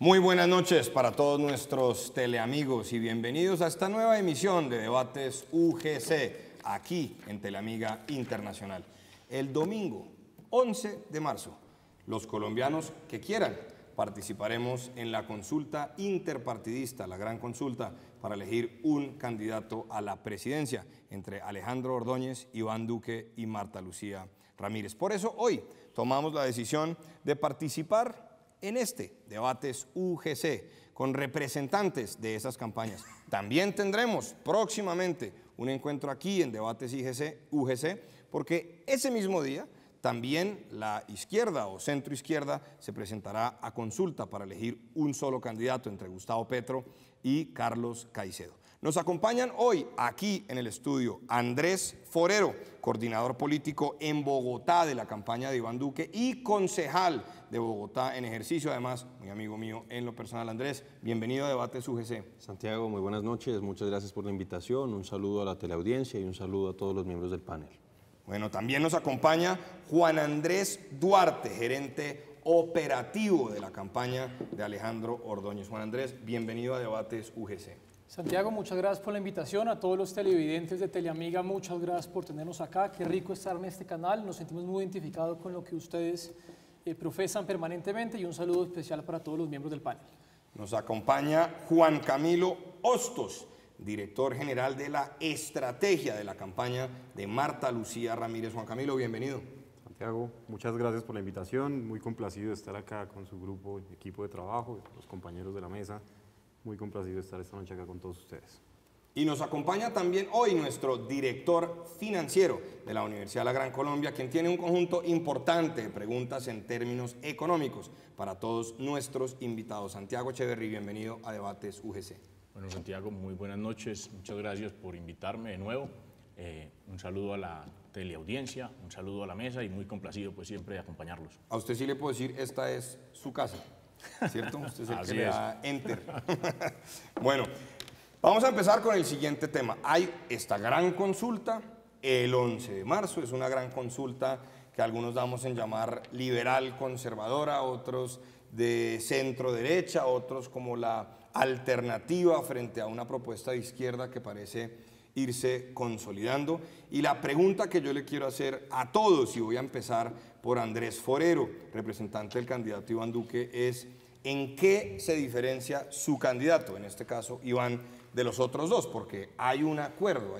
Muy buenas noches para todos nuestros teleamigos y bienvenidos a esta nueva emisión de Debates UGC, aquí en Teleamiga Internacional. El domingo 11 de marzo, los colombianos que quieran participaremos en la consulta interpartidista, la gran consulta para elegir un candidato a la presidencia entre Alejandro Ordóñez, Iván Duque y Marta Lucía Ramírez. Por eso hoy tomamos la decisión de participar en este Debates UGC con representantes de esas campañas. También tendremos próximamente un encuentro aquí en Debates UGC, porque ese mismo día también la izquierda o centroizquierda se presentará a consulta para elegir un solo candidato entre Gustavo Petro y Carlos Caicedo. Nos acompañan hoy aquí en el estudio Andrés Forero, coordinador político en Bogotá de la campaña de Iván Duque y concejal de Bogotá en ejercicio, además muy amigo mío en lo personal. Andrés, bienvenido a Debates UGC. Santiago, muy buenas noches, muchas gracias por la invitación, un saludo a la teleaudiencia y un saludo a todos los miembros del panel. Bueno, también nos acompaña Juan Andrés Duarte, gerente operativo de la campaña de Alejandro Ordóñez. Juan Andrés, bienvenido a Debates UGC. Santiago, muchas gracias por la invitación. A todos los televidentes de Teleamiga, muchas gracias por tenernos acá. Qué rico estar en este canal. Nos sentimos muy identificados con lo que ustedes profesan permanentemente y un saludo especial para todos los miembros del panel. Nos acompaña Juan Camilo Hostos, director general de la estrategia de la campaña de Marta Lucía Ramírez. Juan Camilo, bienvenido. Santiago, muchas gracias por la invitación. Muy complacido de estar acá con su grupo, equipo de trabajo, los compañeros de la mesa. Muy complacido de estar esta noche acá con todos ustedes. Y nos acompaña también hoy nuestro director financiero de la Universidad de la Gran Colombia, quien tiene un conjunto importante de preguntas en términos económicos para todos nuestros invitados. Santiago Echeverry, bienvenido a Debates UGC. Bueno, Santiago, muy buenas noches. Muchas gracias por invitarme de nuevo. Un saludo a la teleaudiencia, un saludo a la mesa y muy complacido pues siempre de acompañarlos. A usted sí le puedo decir, esta es su casa, ¿cierto? Usted es el que le da enter. Bueno, vamos a empezar con el siguiente tema. Hay esta gran consulta el 11 de marzo, es una gran consulta que algunos damos en llamar liberal conservadora, otros de centro derecha, otros como la alternativa frente a una propuesta de izquierda que parece irse consolidando. Y la pregunta que yo le quiero hacer a todos, y voy a empezar por Andrés Forero, representante del candidato Iván Duque, es ¿en qué se diferencia su candidato, en este caso Iván, de los otros dos? Porque hay un acuerdo,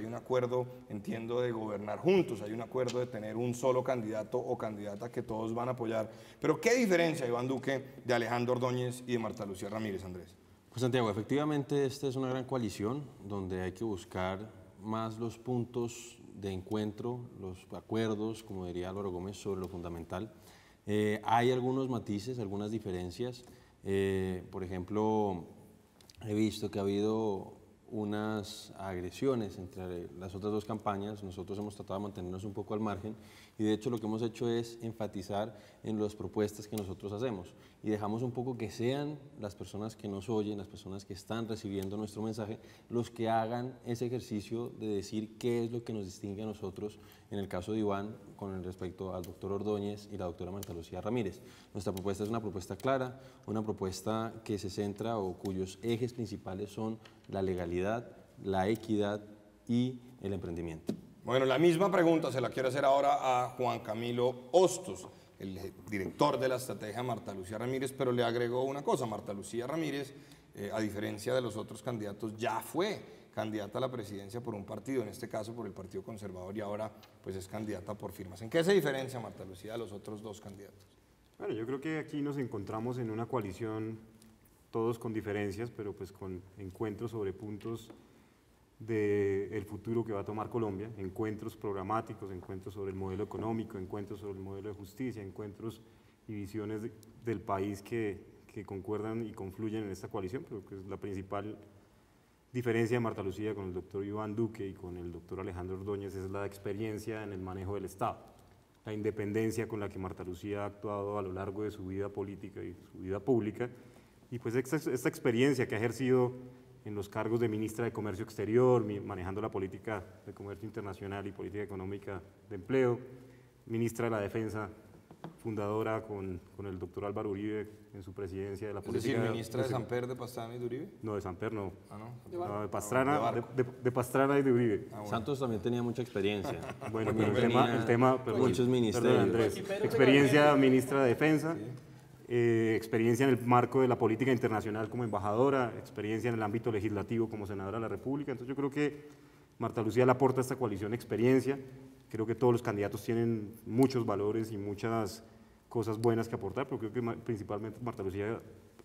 entiendo, de gobernar juntos, hay un acuerdo de tener un solo candidato o candidata que todos van a apoyar. Pero ¿qué diferencia Iván Duque de Alejandro Ordóñez y de Marta Lucía Ramírez, Andrés? Pues Santiago, efectivamente esta es una gran coalición donde hay que buscar más los puntos de encuentro, los acuerdos, como diría Álvaro Gómez, sobre lo fundamental. Hay algunos matices, algunas diferencias. Por ejemplo, he visto que ha habido unas agresiones entre las otras dos campañas. Nosotros hemos tratado de mantenernos un poco al margen y de hecho lo que hemos hecho es enfatizar en las propuestas que nosotros hacemos y dejamos un poco que sean las personas que nos oyen, las personas que están recibiendo nuestro mensaje, los que hagan ese ejercicio de decir qué es lo que nos distingue a nosotros, en el caso de Iván, con respecto al doctor Ordóñez y la doctora Marta Lucía Ramírez. Nuestra propuesta es una propuesta clara, una propuesta que se centra o cuyos ejes principales son la legalidad, la equidad y el emprendimiento. Bueno, la misma pregunta se la quiero hacer ahora a Juan Camilo Hostos, el director de la estrategia Marta Lucía Ramírez, pero le agregó una cosa. Marta Lucía Ramírez, a diferencia de los otros candidatos, ya fue candidata a la presidencia por un partido, en este caso por el Partido Conservador, y ahora pues es candidata por firmas. ¿En qué se diferencia Marta Lucía de los otros dos candidatos? Bueno, yo creo que aquí nos encontramos en una coalición, todos con diferencias, pero pues con encuentros sobre puntos del futuro que va a tomar Colombia, encuentros programáticos, encuentros sobre el modelo económico, encuentros sobre el modelo de justicia, encuentros y visiones del país que concuerdan y confluyen en esta coalición, pero que es la principal diferencia de Marta Lucía con el doctor Iván Duque y con el doctor Alejandro Ordóñez es la experiencia en el manejo del Estado, la independencia con la que Marta Lucía ha actuado a lo largo de su vida política y su vida pública, y pues esta experiencia que ha ejercido en los cargos de ministra de Comercio Exterior, manejando la política de comercio internacional y política económica de empleo, ministra de la Defensa fundadora con el doctor Álvaro Uribe en su presidencia de la Es política. decir, ministra de Samper, de Pastrana y de Uribe. No, de Samper no. Ah, no. No, de Pastrana, de de Pastrana y de Uribe. Santos también tenía mucha experiencia. Bueno, También pero el tema perdón, muchos ministerios. perdón, Andrés. Experiencia ministra de Defensa, experiencia en el marco de la política internacional como embajadora, experiencia en el ámbito legislativo como senadora de la República. Entonces yo creo que Marta Lucía le aporta a esta coalición experiencia. Creo que todos los candidatos tienen muchos valores y muchas cosas buenas que aportar, pero creo que principalmente Marta Lucía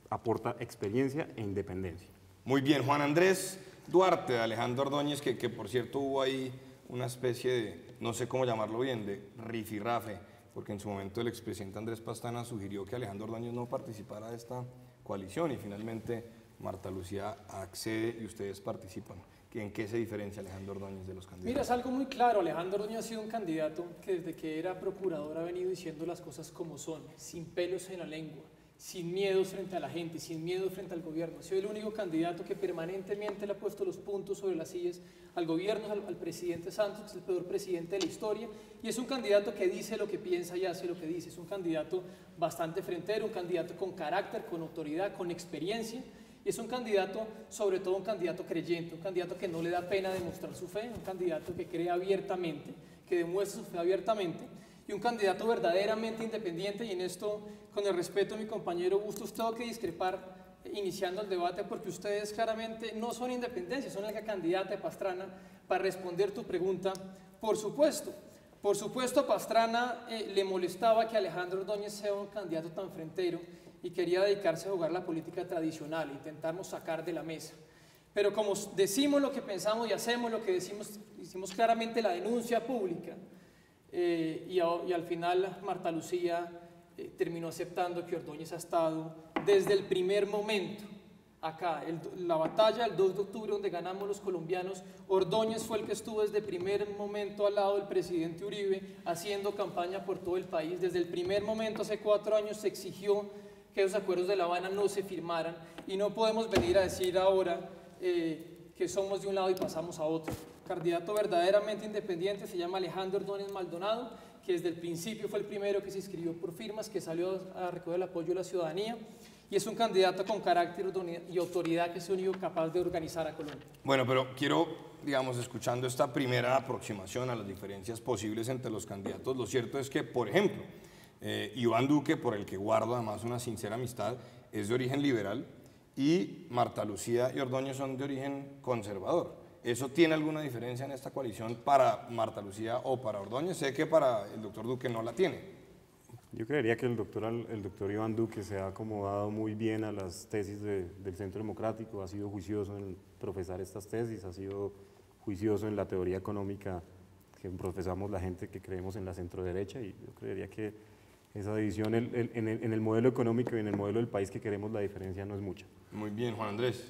aporta experiencia e independencia. Muy bien, Juan Andrés Duarte, Alejandro Ordóñez, que por cierto hubo ahí una especie de, no sé cómo llamarlo bien, de rifirrafe, porque en su momento el expresidente Andrés Pastrana sugirió que Alejandro Ordóñez no participara de esta coalición y finalmente Marta Lucía accede y ustedes participan. ¿En qué se diferencia Alejandro Ordóñez de los candidatos? Mira, es algo muy claro. Alejandro Ordóñez ha sido un candidato que desde que era procurador ha venido diciendo las cosas como son, sin pelos en la lengua, sin miedos frente a la gente, sin miedo frente al gobierno. Ha sido el único candidato que permanentemente le ha puesto los puntos sobre las sillas al gobierno, al presidente Santos, que es el peor presidente de la historia, y es un candidato que dice lo que piensa y hace lo que dice. Es un candidato bastante frentero, un candidato con carácter, con autoridad, con experiencia. Y es un candidato, sobre todo un candidato creyente, un candidato que no le da pena demostrar su fe, un candidato que cree abiertamente, que demuestra su fe abiertamente, y un candidato verdaderamente independiente. Y en esto, con el respeto de mi compañero Bustos, tengo que discrepar iniciando el debate, porque ustedes claramente no son independencia, son la candidata de Pastrana. Para responder tu pregunta, por supuesto a Pastrana le molestaba que Alejandro Ordóñez sea un candidato tan frentero y quería dedicarse a jugar la política tradicional, intentarnos sacar de la mesa. Pero como decimos lo que pensamos y hacemos lo que decimos, hicimos claramente la denuncia pública, y al final Marta Lucía terminó aceptando que Ordóñez ha estado desde el primer momento acá. La batalla del 2 de octubre donde ganamos los colombianos, Ordóñez fue el que estuvo desde el primer momento al lado del presidente Uribe haciendo campaña por todo el país. Desde el primer momento, hace 4 años, se exigió que esos acuerdos de La Habana no se firmaran, y no podemos venir a decir ahora que somos de un lado y pasamos a otro. El candidato verdaderamente independiente se llama Alejandro Ordóñez Maldonado, que desde el principio fue el primero que se inscribió por firmas, que salió a recoger el apoyo de la ciudadanía, y es un candidato con carácter y autoridad, que es el único capaz de organizar a Colombia. Bueno, pero quiero, digamos, escuchando esta primera aproximación a las diferencias posibles entre los candidatos, lo cierto es que, por ejemplo, Iván Duque, por el que guardo además una sincera amistad, es de origen liberal, y Marta Lucía y Ordóñez son de origen conservador. ¿Eso tiene alguna diferencia en esta coalición para Marta Lucía o para Ordóñez? Sé que para el doctor Duque no la tiene. Yo creería que el doctor Iván Duque se ha acomodado muy bien a las tesis del Centro Democrático, ha sido juicioso en profesar estas tesis, ha sido juicioso en la teoría económica que profesamos la gente que creemos en la centroderecha, y yo creería que esa división en el modelo económico y en el modelo del país que queremos, la diferencia no es mucha. Muy bien, Juan Andrés.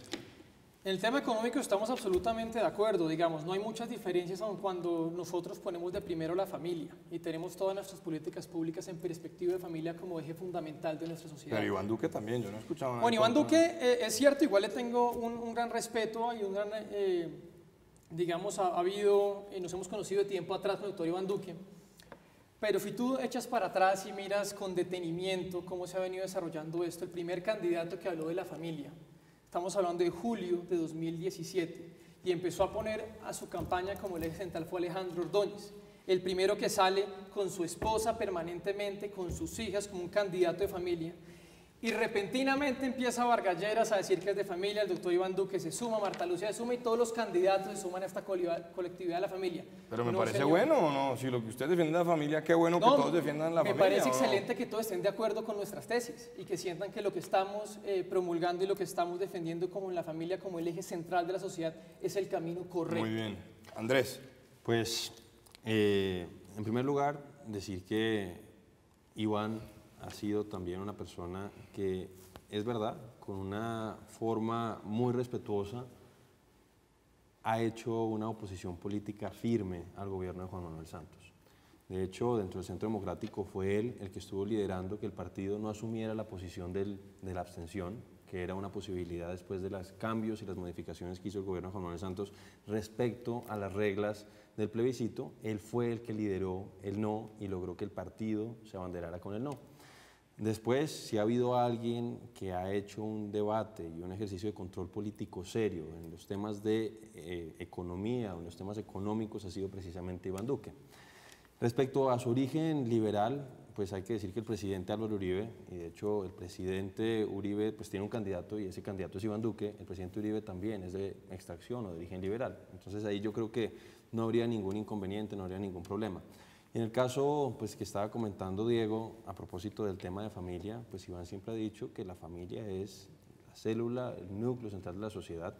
En el tema económico estamos absolutamente de acuerdo, digamos, no hay muchas diferencias aun cuando nosotros ponemos de primero la familia y tenemos todas nuestras políticas públicas en perspectiva de familia como eje fundamental de nuestra sociedad. Pero Iván Duque también, yo no he escuchado nada. Bueno, Iván Duque, es cierto, igual le tengo un gran respeto y un gran, digamos, ha habido, nos hemos conocido de tiempo atrás con el doctor Iván Duque, pero si tú echas para atrás y miras con detenimiento cómo se ha venido desarrollando esto, el primer candidato que habló de la familia, estamos hablando de julio de 2017, y empezó a poner a su campaña como el eje central fue Alejandro Ordóñez, el primero que sale con su esposa permanentemente, con sus hijas, como un candidato de familia, y repentinamente empieza Vargalleras a decir que es de familia, el doctor Iván Duque se suma, Marta Lucía se suma, y todos los candidatos se suman a esta colectividad de la familia. Pero me No, parece señor. bueno, ¿o no? Si lo que usted defiende es la familia, qué bueno que todos defiendan la me familia. parece ¿o no? excelente que todos estén de acuerdo con nuestras tesis y que sientan que lo que estamos promulgando y lo que estamos defendiendo como en la familia, como el eje central de la sociedad, es el camino correcto. Muy bien. Andrés. Pues, en primer lugar, decir que Iván ha sido también una persona que, es verdad, con una forma muy respetuosa, ha hecho una oposición política firme al gobierno de Juan Manuel Santos. De hecho, dentro del Centro Democrático fue él el que estuvo liderando que el partido no asumiera la posición de la abstención, que era una posibilidad después de los cambios y las modificaciones que hizo el gobierno de Juan Manuel Santos respecto a las reglas del plebiscito. Él fue el que lideró el no y logró que el partido se abanderara con el no. Después, si ha habido alguien que ha hecho un debate y un ejercicio de control político serio en los temas de economía o en los temas económicos, ha sido precisamente Iván Duque. Respecto a su origen liberal, pues hay que decir que el presidente Álvaro Uribe, y de hecho el presidente Uribe pues tiene un candidato y ese candidato es Iván Duque, el presidente Uribe también es de extracción o de origen liberal. Entonces ahí yo creo que no habría ningún inconveniente, no habría ningún problema. En el caso pues, que estaba comentando Diego, a propósito del tema de familia, pues Iván siempre ha dicho que la familia es la célula, el núcleo central de la sociedad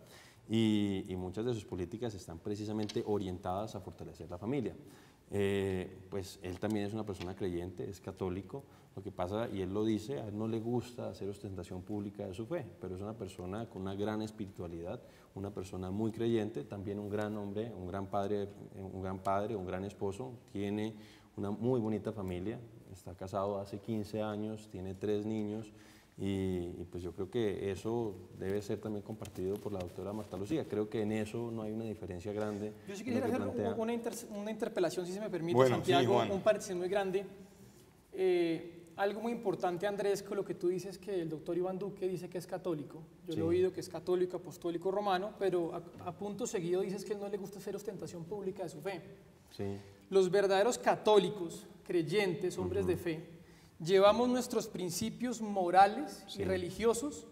y muchas de sus políticas están precisamente orientadas a fortalecer la familia. Pues él también es una persona creyente, es católico, lo que pasa, y él lo dice, a él no le gusta hacer ostentación pública de su fe, pero es una persona con una gran espiritualidad, una persona muy creyente, también un gran hombre, un gran padre, un gran esposo, tiene una muy bonita familia, está casado hace 15 años, tiene 3 niños, y pues yo creo que eso debe ser también compartido por la doctora Marta Lucía. Creo que en eso no hay una diferencia grande. Yo sí quisiera hacer una interpelación, si se me permite, bueno, Santiago, sí, un paréntesis muy grande. Algo muy importante, Andrés, con lo que tú dices, que el doctor Iván Duque dice que es católico. Yo lo he oído que es católico, apostólico, romano, pero a punto seguido dices que él no le gusta hacer ostentación pública de su fe. Sí. Los verdaderos católicos, creyentes, hombres de fe, llevamos nuestros principios morales y religiosos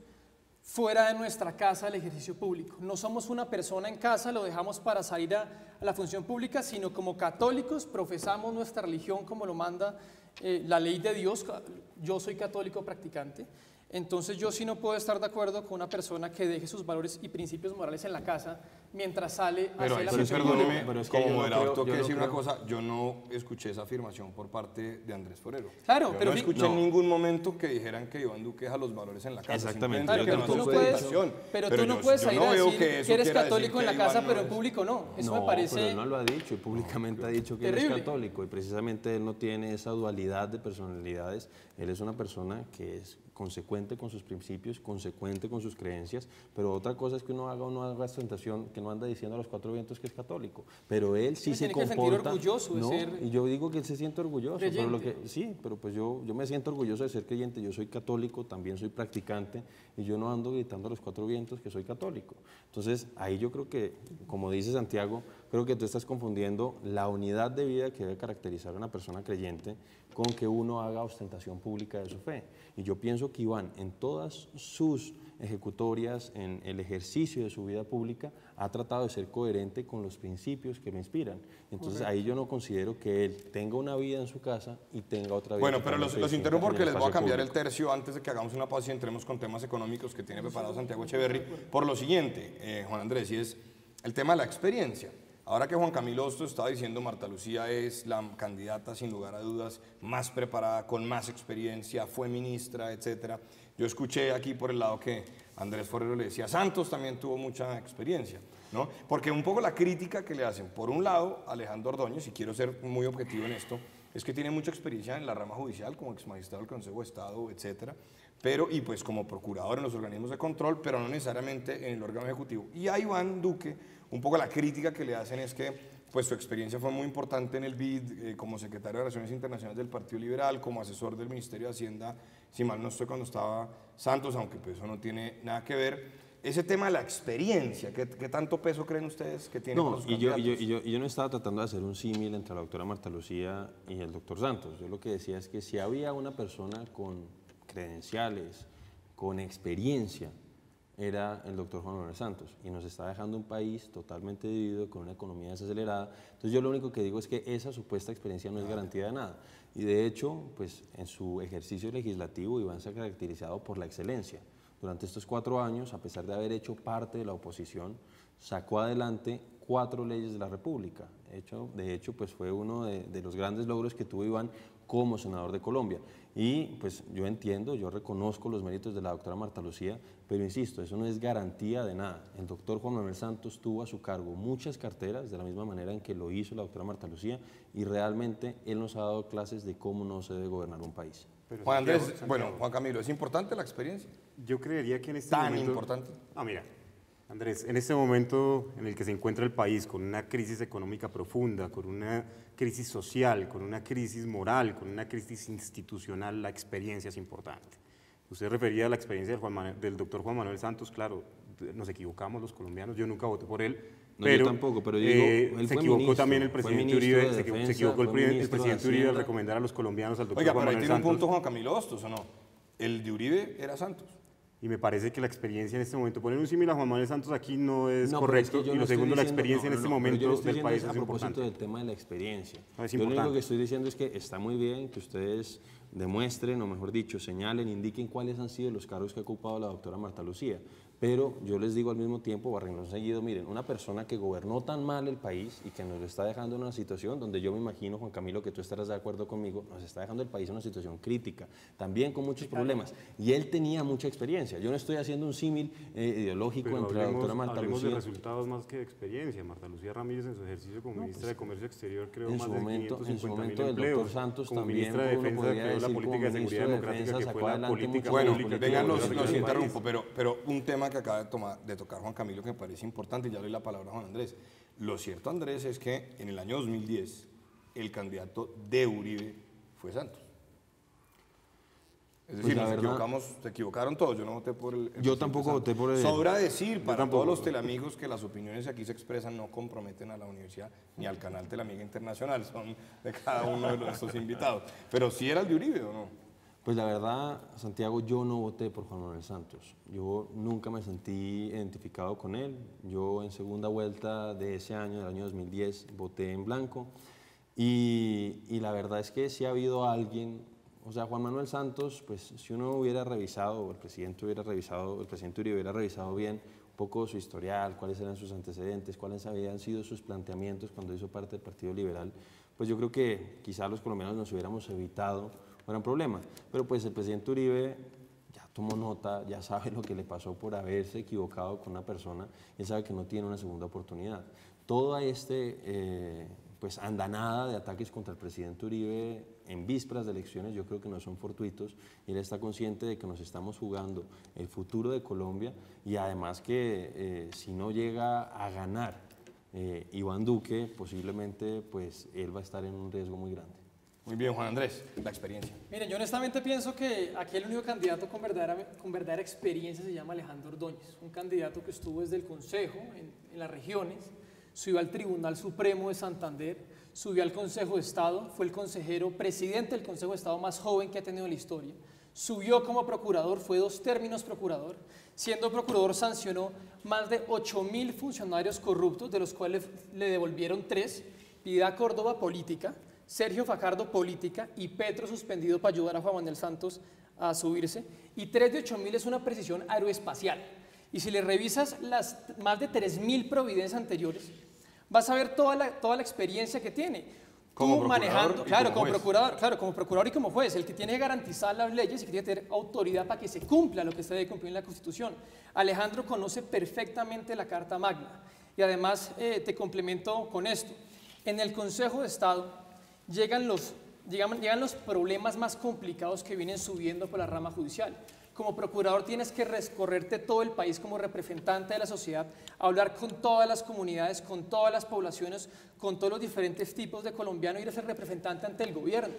fuera de nuestra casa al ejercicio público. No somos una persona en casa, lo dejamos para salir a la función pública, sino como católicos profesamos nuestra religión como lo manda la ley de Dios. Yo soy católico practicante. Entonces yo sí no puedo estar de acuerdo con una persona que deje sus valores y principios morales en la casa mientras sale a hacer la función pública. Perdóneme, Pero es que como yo no moderador, creo- tengo que yo no decir una creo- cosa, yo no escuché esa afirmación por parte de Andrés Forero. Claro, Yo pero no fi- escuché en ningún momento que dijeran que Iván Duque deja los valores en la casa. Exactamente. Claro, simplemente pero no tú es no puedes, ostentación. pero tú no yo- puedes yo salir no a veo decir que que eso eres quiera católico decir en la que casa, Iván pero no en es- público no. Eso No, me parece pero él no lo ha dicho, y públicamente ha dicho que él terrible. es católico, y precisamente él no tiene esa dualidad de personalidades. Él es una persona que es consecuente con sus principios, consecuente con sus creencias, pero otra cosa es que uno haga o no haga ostentación, que no anda diciendo a los 4 vientos que es católico, pero él sí se tiene que sentir comporta. orgulloso de no, ser y yo digo que él se siente orgulloso, pero lo creyente. que sí, pero pues yo me siento orgulloso de ser creyente, yo soy católico, también soy practicante, y yo no ando gritando a los 4 vientos que soy católico. Entonces, ahí yo creo que, como dice Santiago, creo que tú estás confundiendo la unidad de vida que debe caracterizar a una persona creyente con que uno haga ostentación pública de su fe. Y yo pienso que Iván, en todas sus ejecutorias, en el ejercicio de su vida pública, ha tratado de ser coherente con los principios que lo inspiran. Entonces, ahí yo no considero que él tenga una vida en su casa y tenga otra vida. Bueno, pero totalmente los distinta interrumpo en porque les voy a espacio cambiar el público. tercio antes de que hagamos una pausa y entremos con temas económicos que tiene preparado Santiago Echeverry. Por lo siguiente, Juan Andrés, y es el tema de la experiencia. Ahora que Juan Camilo Hostos estaba diciendo, Marta Lucía es la candidata sin lugar a dudas más preparada, con más experiencia, fue ministra, etcétera. Yo escuché aquí por el lado que Andrés Forero le decía, Santos también tuvo mucha experiencia, ¿no? Porque un poco la crítica que le hacen, por un lado, Alejandro Ordóñez, y quiero ser muy objetivo en esto, es que tiene mucha experiencia en la rama judicial, como exmagistrado del Consejo de Estado, etcétera, pero, y pues como procurador en los organismos de control, pero no necesariamente en el órgano ejecutivo. Y a Iván Duque, un poco la crítica que le hacen es que pues su experiencia fue muy importante en el BID, como secretario de Relaciones Internacionales del Partido Liberal, como asesor del Ministerio de Hacienda, si mal no estoy, cuando estaba Santos, aunque pues eso no tiene nada que ver. Ese tema de la experiencia, ¿qué tanto peso creen ustedes que tiene No, para sus y yo candidatos? no estaba tratando de hacer un símil entre la doctora Marta Lucía y el doctor Santos. Yo lo que decía es que si había una persona con credenciales, con experiencia, era el doctor Juan Manuel Santos, y nos está dejando un país totalmente dividido, con una economía desacelerada. Entonces yo lo único que digo es que esa supuesta experiencia no es garantía de nada. Y de hecho, pues en su ejercicio legislativo Iván se ha caracterizado por la excelencia. Durante estos 4 años, a pesar de haber hecho parte de la oposición, sacó adelante 4 leyes de la República. De hecho, pues fue uno de los grandes logros que tuvo Iván como senador de Colombia. Y pues yo entiendo, yo reconozco los méritos de la doctora Marta Lucía, pero insisto, eso no es garantía de nada. El doctor Juan Manuel Santos tuvo a su cargo muchas carteras, de la misma manera en que lo hizo la doctora Marta Lucía, y realmente él nos ha dado clases de cómo no se debe gobernar un país. Pero Juan Andrés, Santiago, bueno, Juan Camilo, ¿es importante la experiencia? yo creería que en este ¿Tan momento... importante? Mira, Andrés, en este momento en el que se encuentra el país con una crisis económica profunda, con una crisis social, con una crisis moral, con una crisis institucional, la experiencia es importante. Usted refería a la experiencia del doctor Juan Manuel Santos, claro, nos equivocamos los colombianos, yo nunca voté por él, No, pero, yo tampoco, pero digo, él se fue equivocó ministro, también el fue presidente ministro Uribe, de se Defensa, equivocó el fue ministro de presidente Uribe al Hacienda. recomendar a los colombianos al doctor Oiga, Juan pero ahí Manuel tiene un Santos. punto Juan Camilo Hostos, ¿o no? El de Uribe era Santos. Y me parece que la experiencia en este momento, poner un símil a Juan Manuel Santos aquí no es No, pero es correcto, que yo y no lo estoy segundo, la diciendo- experiencia no, en este no, pero yo momento lo estoy del diciendo país a es propósito importante. del tema de la experiencia. No, es Yo lo único importante. que estoy diciendo es que está muy bien que ustedes demuestren, o mejor dicho, señalen, indiquen cuáles han sido los cargos que ha ocupado la doctora Marta Lucía. Pero yo les digo al mismo tiempo, barrenón seguido, miren, una persona que gobernó tan mal el país y que nos lo está dejando en una situación donde yo me imagino, Juan Camilo, que tú estarás de acuerdo conmigo, nos está dejando el país en una situación crítica, también con muchos problemas. Y él tenía mucha experiencia. Yo no estoy haciendo un símil ideológico Pero entre la doctora Marta hablemos de Lucía. resultados más que de experiencia. Marta Lucía Ramírez en su ejercicio como ministra de Comercio Exterior creó En más su de momento, 550.000 el empleos. doctor Santos como también, ministra de uno Defensa podría creó la decir, política como de seguridad ministro de democrática Defensa que fue sacó la adelante política muchas Bueno, pública que vengan, logró los arreglar el interrumpo, país. pero un tema que acaba de tocar Juan Camilo que me parece importante, y ya le doy la palabra a Juan Andrés. Lo cierto, Andrés, es que en el año 2010 el candidato de Uribe fue Santos. Es decir, la nos verdad- equivocamos, se equivocaron todos, yo no voté por el Yo presidente tampoco Santos. voté por el- Sobra decir para tampoco. todos los telamigos que las opiniones que aquí se expresan no comprometen a la universidad ni al canal Telamiga Internacional, son de cada uno de nuestros invitados. Pero sí era el de Uribe, ¿o no? Pues la verdad, Santiago, yo no voté por Juan Manuel Santos. Yo nunca me sentí identificado con él. Yo en segunda vuelta de ese año, del año 2010, voté en blanco. Y la verdad es que sí ha habido alguien, o sea, Juan Manuel Santos, pues si uno hubiera revisado, o el presidente Uribe hubiera revisado bien un poco su historial, cuáles eran sus antecedentes, cuáles habían sido sus planteamientos cuando hizo parte del Partido Liberal, pues yo creo que quizás los colombianos nos hubiéramos evitado un gran problema. Pero pues el presidente Uribe ya tomó nota, ya sabe lo que le pasó por haberse equivocado con una persona, él sabe que no tiene una segunda oportunidad. Toda pues andanada de ataques contra el presidente Uribe en vísperas de elecciones yo creo que no son fortuitos, y él está consciente de que nos estamos jugando el futuro de Colombia, y además que si no llega a ganar Iván Duque, posiblemente pues él va a estar en un riesgo muy grande. Muy bien, Juan Andrés, la experiencia. Miren, yo honestamente pienso que aquí el único candidato con verdadera experiencia se llama Alejandro Ordóñez, un candidato que estuvo desde el Consejo en las regiones, subió al Tribunal Supremo de Santander, subió al Consejo de Estado, fue el consejero presidente del Consejo de Estado más joven que ha tenido en la historia, subió como procurador, fue 2 términos procurador, siendo procurador sancionó más de 8.000 funcionarios corruptos, de los cuales le devolvieron 3, Piedad Córdoba política, Sergio Fajardo política y Petro suspendido para ayudar a Juan Manuel Santos a subirse, y 3 de 8.000 es una precisión aeroespacial. Y si le revisas las más de 3.000 providencias anteriores, vas a ver toda la experiencia que tiene. Como Tú procurador manejando, y claro, como como juez. procurador, claro, como procurador y como juez, el que tiene que garantizar las leyes y que tiene que tener autoridad para que se cumpla lo que se debe cumplir en la Constitución. Alejandro conoce perfectamente la Carta Magna, y además te complemento con esto. En el Consejo de Estado llegan los problemas más complicados que vienen subiendo por la rama judicial. Como procurador tienes que recorrerte todo el país como representante de la sociedad, hablar con todas las comunidades, con todas las poblaciones, con todos los diferentes tipos de colombianos, y eres el representante ante el gobierno.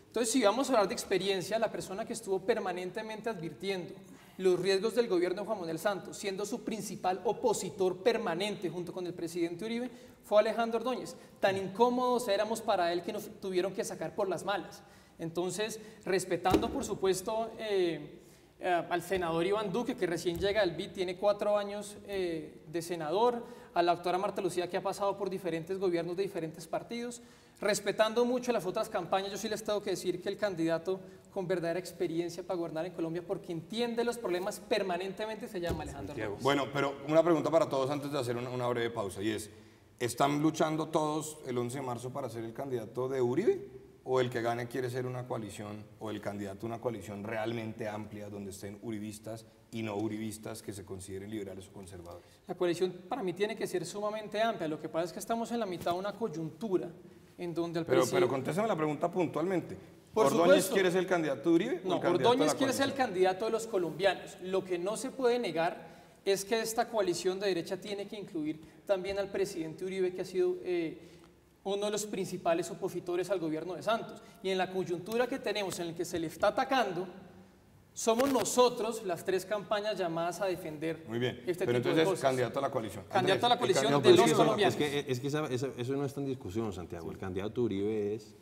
Entonces, si vamos a hablar de experiencia, la persona que estuvo permanentemente advirtiendo los riesgos del gobierno de Juan Manuel Santos, siendo su principal opositor permanente junto con el presidente Uribe, fue Alejandro Ordóñez. Tan incómodos éramos para él que nos tuvieron que sacar por las malas. Entonces, respetando por supuesto al senador Iván Duque, que recién llega al BID, tiene 4 años de senador, a la doctora Marta Lucía, que ha pasado por diferentes gobiernos de diferentes partidos, respetando mucho las otras campañas, yo sí les tengo que decir que el candidato con verdadera experiencia para gobernar en Colombia, porque entiende los problemas permanentemente, se llama Alejandro Ordóñez. Bueno, pero una pregunta para todos antes de hacer una breve pausa, y es, ¿Están luchando todos el 11 de marzo para ser el candidato de Uribe? ¿O el que gane quiere ser una coalición, o el candidato a una coalición realmente amplia donde estén uribistas y no uribistas que se consideren liberales o conservadores? La coalición para mí tiene que ser sumamente amplia. Lo que pasa es que estamos en la mitad de una coyuntura en donde el presidente... Pero contéstame la pregunta puntualmente. Por ¿Ordóñez supuesto. quiere ser el candidato de Uribe? No, o el candidato Ordóñez de la quiere ser el coalición? candidato de los colombianos. Lo que no se puede negar es que esta coalición de derecha tiene que incluir también al presidente Uribe, que ha sido uno de los principales opositores al gobierno de Santos. Y en la coyuntura que tenemos, en la que se le está atacando, somos nosotros las tres campañas llamadas a defender Muy bien, este pero tipo entonces de cosas. candidato a la coalición. Candidato a la coalición el de candidato los colombianos. Es que eso no está en discusión, Santiago. El candidato Uribe es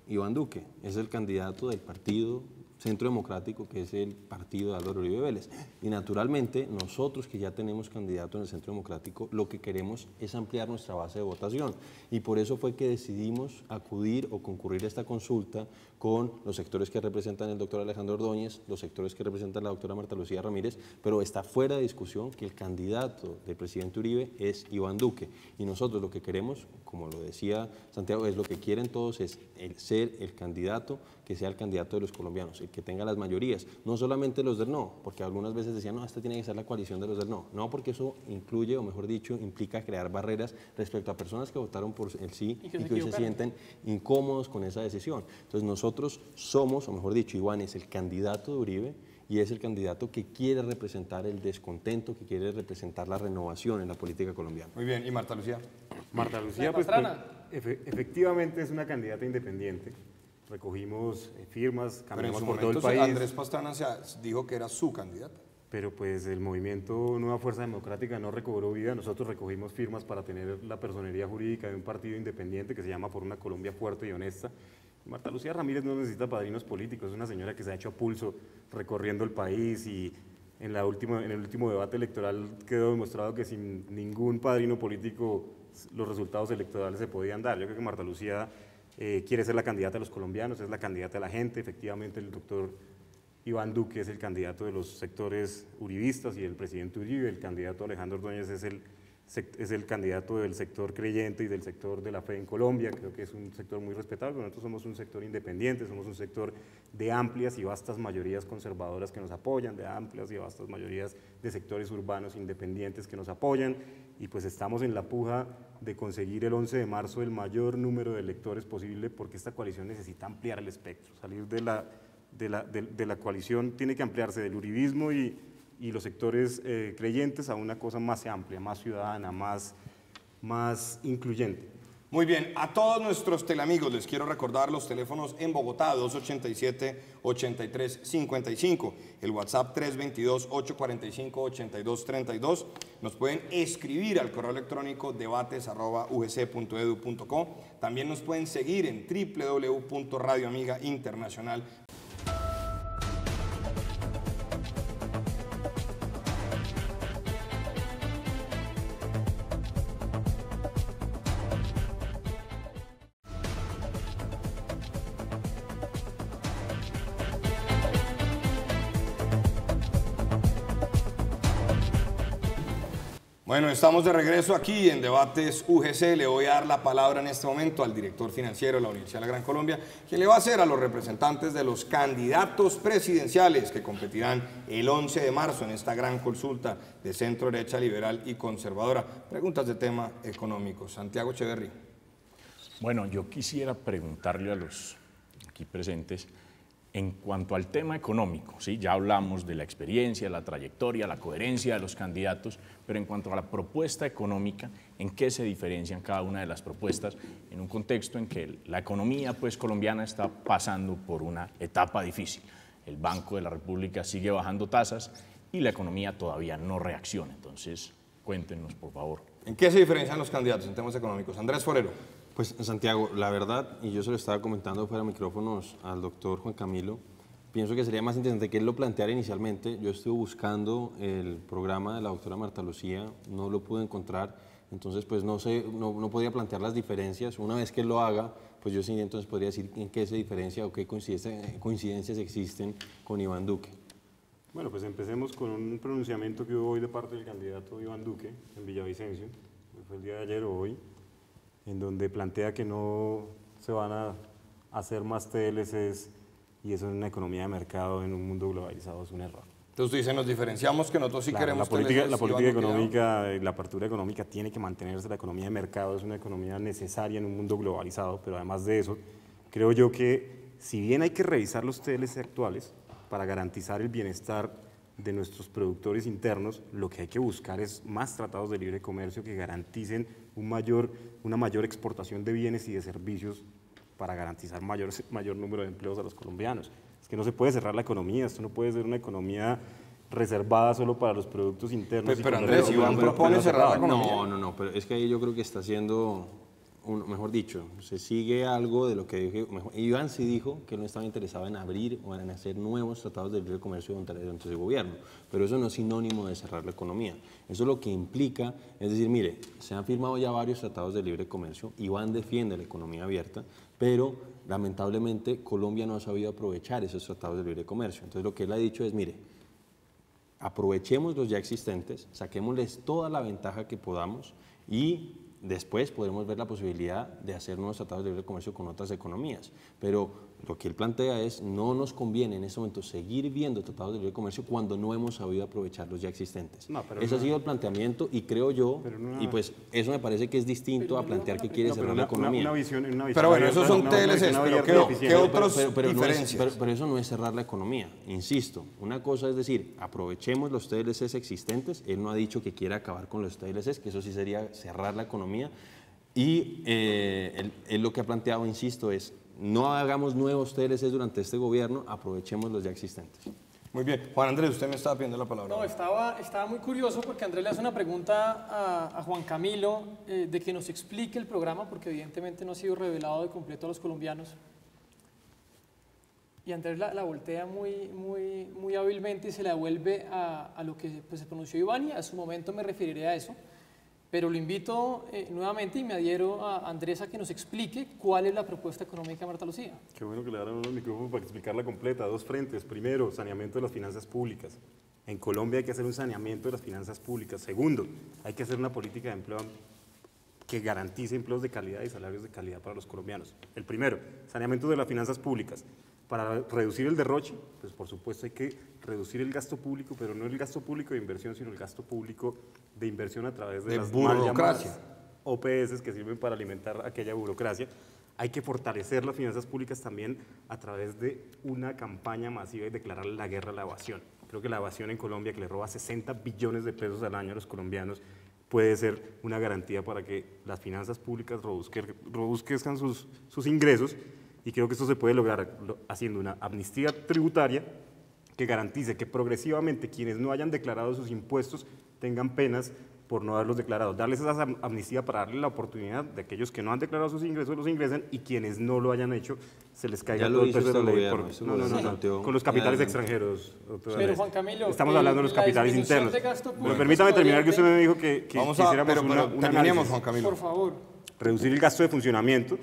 Iván Duque, es el candidato del partido Centro Democrático, que es el partido de Álvaro Uribe Vélez. Y naturalmente, nosotros que ya tenemos candidato en el Centro Democrático, lo que queremos es ampliar nuestra base de votación. Y por eso fue que decidimos acudir o concurrir a esta consulta con los sectores que representan el doctor Alejandro Ordóñez, los sectores que representan la doctora Marta Lucía Ramírez, pero está fuera de discusión que el candidato del presidente Uribe es Iván Duque. Y nosotros lo que queremos, como lo decía Santiago, es lo que quieren todos, es ser el candidato, que sea el candidato de los colombianos, el que tenga las mayorías, no solamente los del no, porque algunas veces decían, no, esta tiene que ser la coalición de los del no. No, porque eso incluye, o mejor dicho, implica crear barreras respecto a personas que votaron por el sí y que hoy se sienten incómodos con esa decisión. Entonces nosotros somos, o mejor dicho, Iván es el candidato de Uribe y es el candidato que quiere representar el descontento, que quiere representar la renovación en la política colombiana. Muy bien, ¿y Marta Lucía? Marta Lucía, pues, efectivamente es una candidata independiente. Recogimos firmas, Pero en caminamos su por todo el momento país. Andrés Pastrana dijo que era su candidata. Pero pues el movimiento Nueva Fuerza Democrática no recobró vida. Nosotros recogimos firmas para tener la personería jurídica de un partido independiente que se llama Por una Colombia Fuerte y Honesta. Marta Lucía Ramírez no necesita padrinos políticos, es una señora que se ha hecho a pulso recorriendo el país y en el último debate electoral quedó demostrado que sin ningún padrino político los resultados electorales se podían dar. Yo creo que Marta Lucía quiere ser la candidata de los colombianos, es la candidata de la gente. Efectivamente, el doctor Iván Duque es el candidato de los sectores uribistas y el presidente Uribe. El candidato Alejandro Ordóñez es el candidato del sector creyente y del sector de la fe en Colombia. Creo que es un sector muy respetable. Nosotros somos un sector independiente, somos un sector de amplias y vastas mayorías conservadoras que nos apoyan, de amplias y vastas mayorías de sectores urbanos independientes que nos apoyan. Y pues estamos en la puja de conseguir el 11 de marzo el mayor número de electores posible, porque esta coalición necesita ampliar el espectro. Salir de la coalición tiene que ampliarse del uribismo y los sectores creyentes a una cosa más amplia, más ciudadana, más incluyente. Muy bien, a todos nuestros teleamigos les quiero recordar los teléfonos en Bogotá, 287-8355, el WhatsApp 322-845-8232, nos pueden escribir al correo electrónico debates@ugc.edu.co, también nos pueden seguir en www.radioamigainternacional. Bueno, estamos de regreso aquí en Debates UGC. Le voy a dar la palabra en este momento al director financiero de la Universidad de la Gran Colombia, quien le va a hacer a los representantes de los candidatos presidenciales que competirán el 11 de marzo en esta gran consulta de centro derecha, liberal y conservadora. Preguntas de tema económico. Santiago Echeverry. Bueno, yo quisiera preguntarle a los aquí presentes, en cuanto al tema económico, ¿sí? Ya hablamos de la experiencia, la trayectoria, la coherencia de los candidatos, pero en cuanto a la propuesta económica, ¿en qué se diferencian cada una de las propuestas en un contexto en que la economía colombiana está pasando por una etapa difícil? El Banco de la República sigue bajando tasas y la economía todavía no reacciona. Entonces, cuéntenos, por favor. ¿En qué se diferencian los candidatos en temas económicos? Andrés Forero. Pues Santiago, la verdad, y yo se lo estaba comentando fuera de micrófonos al doctor Juan Camilo, pienso que sería más interesante que él lo planteara inicialmente. Yo estuve buscando el programa de la doctora Marta Lucía, no lo pude encontrar, entonces pues no podía plantear las diferencias. Una vez que él lo haga, pues yo sí entonces podría decir en qué se diferencia o qué coincidencias existen con Iván Duque. Bueno, pues empecemos con un pronunciamiento que hubo hoy de parte del candidato Iván Duque en Villavicencio, que fue el día de ayer o hoy. en donde plantea que no se van a hacer más TLCs y eso en una economía de mercado, en un mundo globalizado, es un error. Entonces tú dices, nos diferenciamos que nosotros sí Claro, queremos la política TLCs, económica, Iván Duque, la apertura económica tiene que mantenerse, la economía de mercado es una economía necesaria en un mundo globalizado, pero además de eso, creo yo que si bien hay que revisar los TLC actuales para garantizar el bienestar de nuestros productores internos, lo que hay que buscar es más tratados de libre comercio que garanticen una mayor exportación de bienes y de servicios para garantizar mayor número de empleos a los colombianos. Es que no se puede cerrar la economía, esto no puede ser una economía reservada solo para los productos internos. Pero Andrés, Iván propone cerrar la economía. No, pero es que ahí yo creo que está haciendo, mejor dicho, se sigue algo de lo que dije. Iván sí dijo que no estaba interesado en abrir o en hacer nuevos tratados de libre comercio durante su gobierno, pero eso no es sinónimo de cerrar la economía. Eso lo que implica es decir, mire, se han firmado ya varios tratados de libre comercio, Iván defiende la economía abierta, pero lamentablemente Colombia no ha sabido aprovechar esos tratados de libre comercio. Entonces lo que él ha dicho es, mire, aprovechemos los ya existentes, saquémosles toda la ventaja que podamos y después podremos ver la posibilidad de hacer nuevos tratados de libre comercio con otras economías. Pero lo que él plantea es, no nos conviene en este momento seguir viendo tratados de libre comercio cuando no hemos sabido aprovechar los ya existentes. Ese ha sido el planteamiento y creo yo, y pues eso me parece que es distinto a plantear que quiere cerrar la economía. Pero bueno, esos son TLCs, pero ¿qué otras diferencias? Pero eso no es cerrar la economía, insisto. Una cosa es decir, aprovechemos los TLCs existentes, él no ha dicho que quiera acabar con los TLCs, que eso sí sería cerrar la economía, y él lo que ha planteado, insisto, es no hagamos nuevos TLCs durante este gobierno, aprovechemos los ya existentes. Muy bien. Juan Andrés, usted me estaba pidiendo la palabra. No, estaba muy curioso porque Andrés le hace una pregunta a Juan Camilo de que nos explique el programa, porque evidentemente no ha sido revelado de completo a los colombianos. Y Andrés la voltea muy hábilmente y se la devuelve a lo que pues, se pronunció Iván, y a su momento me referiré a eso. Pero lo invito nuevamente y me adhiero a Andrés a que nos explique cuál es la propuesta económica de Marta Lucía. Qué bueno que le dieron unos micrófonos para explicarla completa. Dos frentes. Primero, saneamiento de las finanzas públicas. En Colombia hay que hacer un saneamiento de las finanzas públicas. Segundo, hay que hacer una política de empleo que garantice empleos de calidad y salarios de calidad para los colombianos. El primero, saneamiento de las finanzas públicas. Para reducir el derroche, pues por supuesto hay que reducir el gasto público, pero no el gasto público de inversión, sino el gasto público de inversión a través de las mal llamadas OPS que sirven para alimentar aquella burocracia. Hay que fortalecer las finanzas públicas también a través de una campaña masiva y declarar la guerra a la evasión. Creo que la evasión en Colombia, que le roba 60 billones de pesos al año a los colombianos, puede ser una garantía para que las finanzas públicas robustezcan sus ingresos. Y creo que esto se puede lograr haciendo una amnistía tributaria que garantice que progresivamente quienes no hayan declarado sus impuestos tengan penas por no haberlos declarado. Darles esa amnistía para darle la oportunidad de aquellos que no han declarado sus ingresos los ingresen, y quienes no lo hayan hecho se les caiga todo el peso de la ley. Con los capitales extranjeros. Pero Juan Camilo, estamos hablando de los capitales internos. Pero permítame terminar, que usted me dijo que quisiéramos un análisis. Juan Camilo. Por favor. Reducir el gasto de funcionamiento,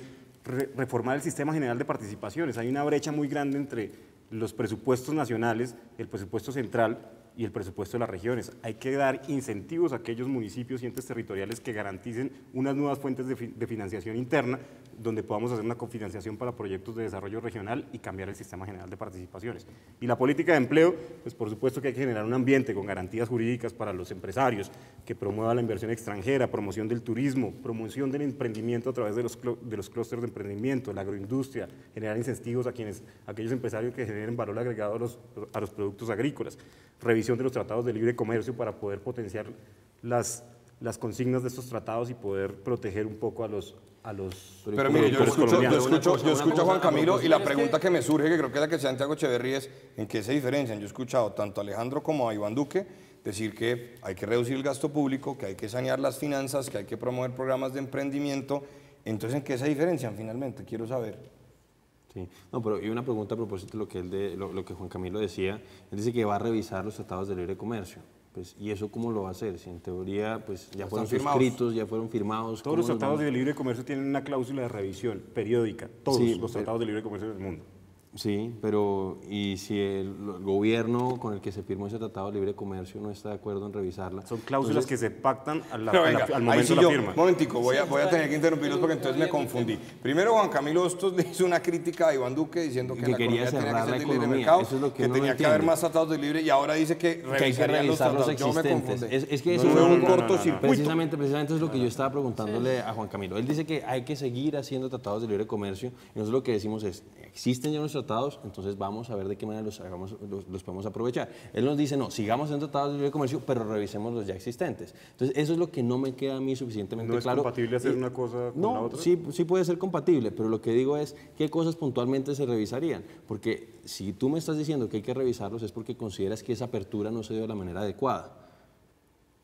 reformar el sistema general de participaciones. Hay una brecha muy grande entre los presupuestos nacionales, el presupuesto central y el presupuesto de las regiones. Hay que dar incentivos a aquellos municipios y entes territoriales que garanticen unas nuevas fuentes de financiación interna, donde podamos hacer una cofinanciación para proyectos de desarrollo regional y cambiar el sistema general de participaciones. Y la política de empleo, pues por supuesto que hay que generar un ambiente con garantías jurídicas para los empresarios, que promueva la inversión extranjera, promoción del turismo, promoción del emprendimiento a través de los clústeres de emprendimiento, la agroindustria, generar incentivos a aquellos empresarios que generen valor agregado a los productos agrícolas, revisión de los tratados de libre comercio para poder potenciar las consignas de estos tratados y poder proteger un poco a los Pero mire, yo escucho a Juan Camilo y la Pero es pregunta que me surge, que creo que es la que Santiago Echeverry, es ¿en qué se diferencian? Yo he escuchado tanto a Alejandro como a Iván Duque decir que hay que reducir el gasto público, que hay que sanear las finanzas, que hay que promover programas de emprendimiento. Entonces, ¿en qué se diferencian finalmente? Quiero saber. Sí. No, pero y una pregunta a propósito de lo que Juan Camilo decía. Él dice que va a revisar los tratados de libre comercio. Pues, ¿y eso cómo lo va a hacer? Si en teoría pues, ya fueron suscritos, ya fueron firmados. Todos los tratados de libre comercio tienen una cláusula de revisión periódica, todos los tratados de libre comercio del mundo. Sí, pero ¿y si el gobierno con el que se firmó ese tratado de libre comercio no está de acuerdo en revisarla? Son cláusulas que se pactan Pero venga, al ahí momento sí de la firma. momentico, voy a tener que interrumpirlos porque entonces me confundí. Primero Juan Camilo Hostos le hizo una crítica a Iván Duque diciendo que la quería economía tenía cerrar que la ser de libre economía, mercado, eso es lo que que uno tenía no que haber entiende. más tratados de libre y ahora dice que Que hay que revisarían los revisar los tratados. Yo me existentes. confundí. Es que No, eso fue un no, cortocircuito. Precisamente es lo que yo estaba preguntándole a Juan Camilo. Él dice que hay que seguir haciendo tratados de libre comercio y nosotros lo que decimos es, existen ya unos tratados, entonces vamos a ver de qué manera los podemos aprovechar. Él nos dice, no, sigamos haciendo tratados de libre comercio, pero revisemos los ya existentes. Entonces, eso es lo que no me queda a mí suficientemente ¿No es claro. compatible hacer una cosa con la otra? Sí, sí puede ser compatible, pero lo que digo es qué cosas puntualmente se revisarían. Porque si tú me estás diciendo que hay que revisarlos es porque consideras que esa apertura no se dio de la manera adecuada.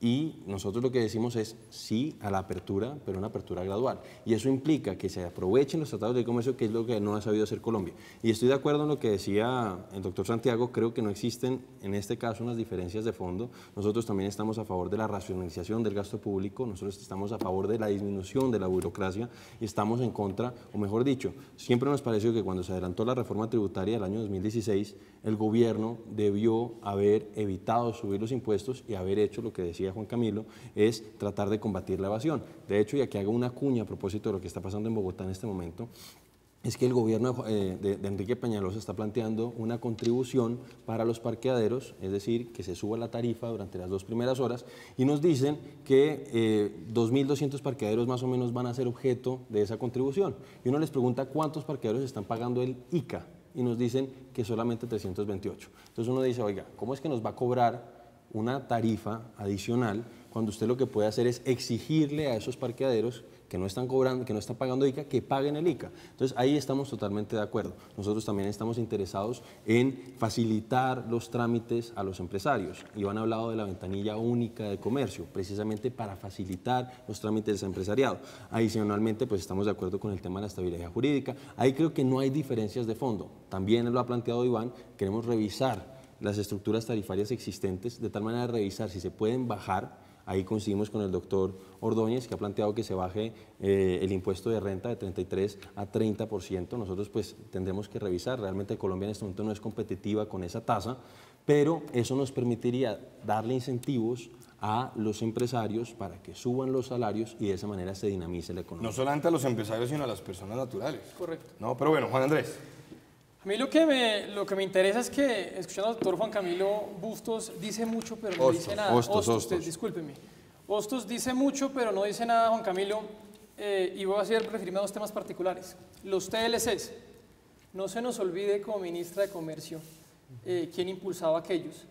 Y nosotros lo que decimos es sí a la apertura, pero una apertura gradual. Y eso implica que se aprovechen los tratados de comercio, que es lo que no ha sabido hacer Colombia. Y estoy de acuerdo en lo que decía el doctor Santiago, creo que no existen en este caso unas diferencias de fondo. Nosotros también estamos a favor de la racionalización del gasto público, nosotros estamos a favor de la disminución de la burocracia y estamos en contra, o mejor dicho, siempre nos pareció que cuando se adelantó la reforma tributaria del año 2016, el gobierno debió haber evitado subir los impuestos y haber hecho lo que decía Juan Camilo, es tratar de combatir la evasión. De hecho, y aquí hago una cuña a propósito de lo que está pasando en Bogotá en este momento, es que el gobierno de Enrique Peñalosa está planteando una contribución para los parqueaderos, es decir, que se suba la tarifa durante las 2 primeras horas, y nos dicen que 2.200 parqueaderos más o menos van a ser objeto de esa contribución. Y uno les pregunta cuántos parqueaderos están pagando el ICA, y nos dicen que solamente 328. Entonces uno dice, oiga, ¿cómo es que nos va a cobrar una tarifa adicional cuando usted lo que puede hacer es exigirle a esos parqueaderos que no están cobrando, que no están pagando ICA, que paguen el ICA? Entonces ahí estamos totalmente de acuerdo. Nosotros también estamos interesados en facilitar los trámites a los empresarios. Iván ha hablado de la ventanilla única de comercio, precisamente para facilitar los trámites del empresariado. Adicionalmente, pues estamos de acuerdo con el tema de la estabilidad jurídica. Ahí creo que no hay diferencias de fondo. También lo ha planteado Iván, queremos revisar las estructuras tarifarias existentes, de tal manera de revisar si se pueden bajar. Ahí coincidimos con el doctor Ordóñez, que ha planteado que se baje el impuesto de renta de 33 a 30%. Nosotros pues tendremos que revisar. Realmente Colombia en este momento no es competitiva con esa tasa, pero eso nos permitiría darle incentivos a los empresarios para que suban los salarios y de esa manera se dinamice la economía. No solamente a los empresarios, sino a las personas naturales. Correcto. No, pero bueno, Juan Andrés. A mí lo que me interesa es que, escuchando al doctor Juan Camilo Bustos, dice mucho, pero no dice nada. Hostos. Discúlpeme. Hostos dice mucho, pero no dice nada, Juan Camilo, y voy a referirme a 2 temas particulares. Los TLCs. No se nos olvide, como ministra de Comercio, quién impulsaba aquellos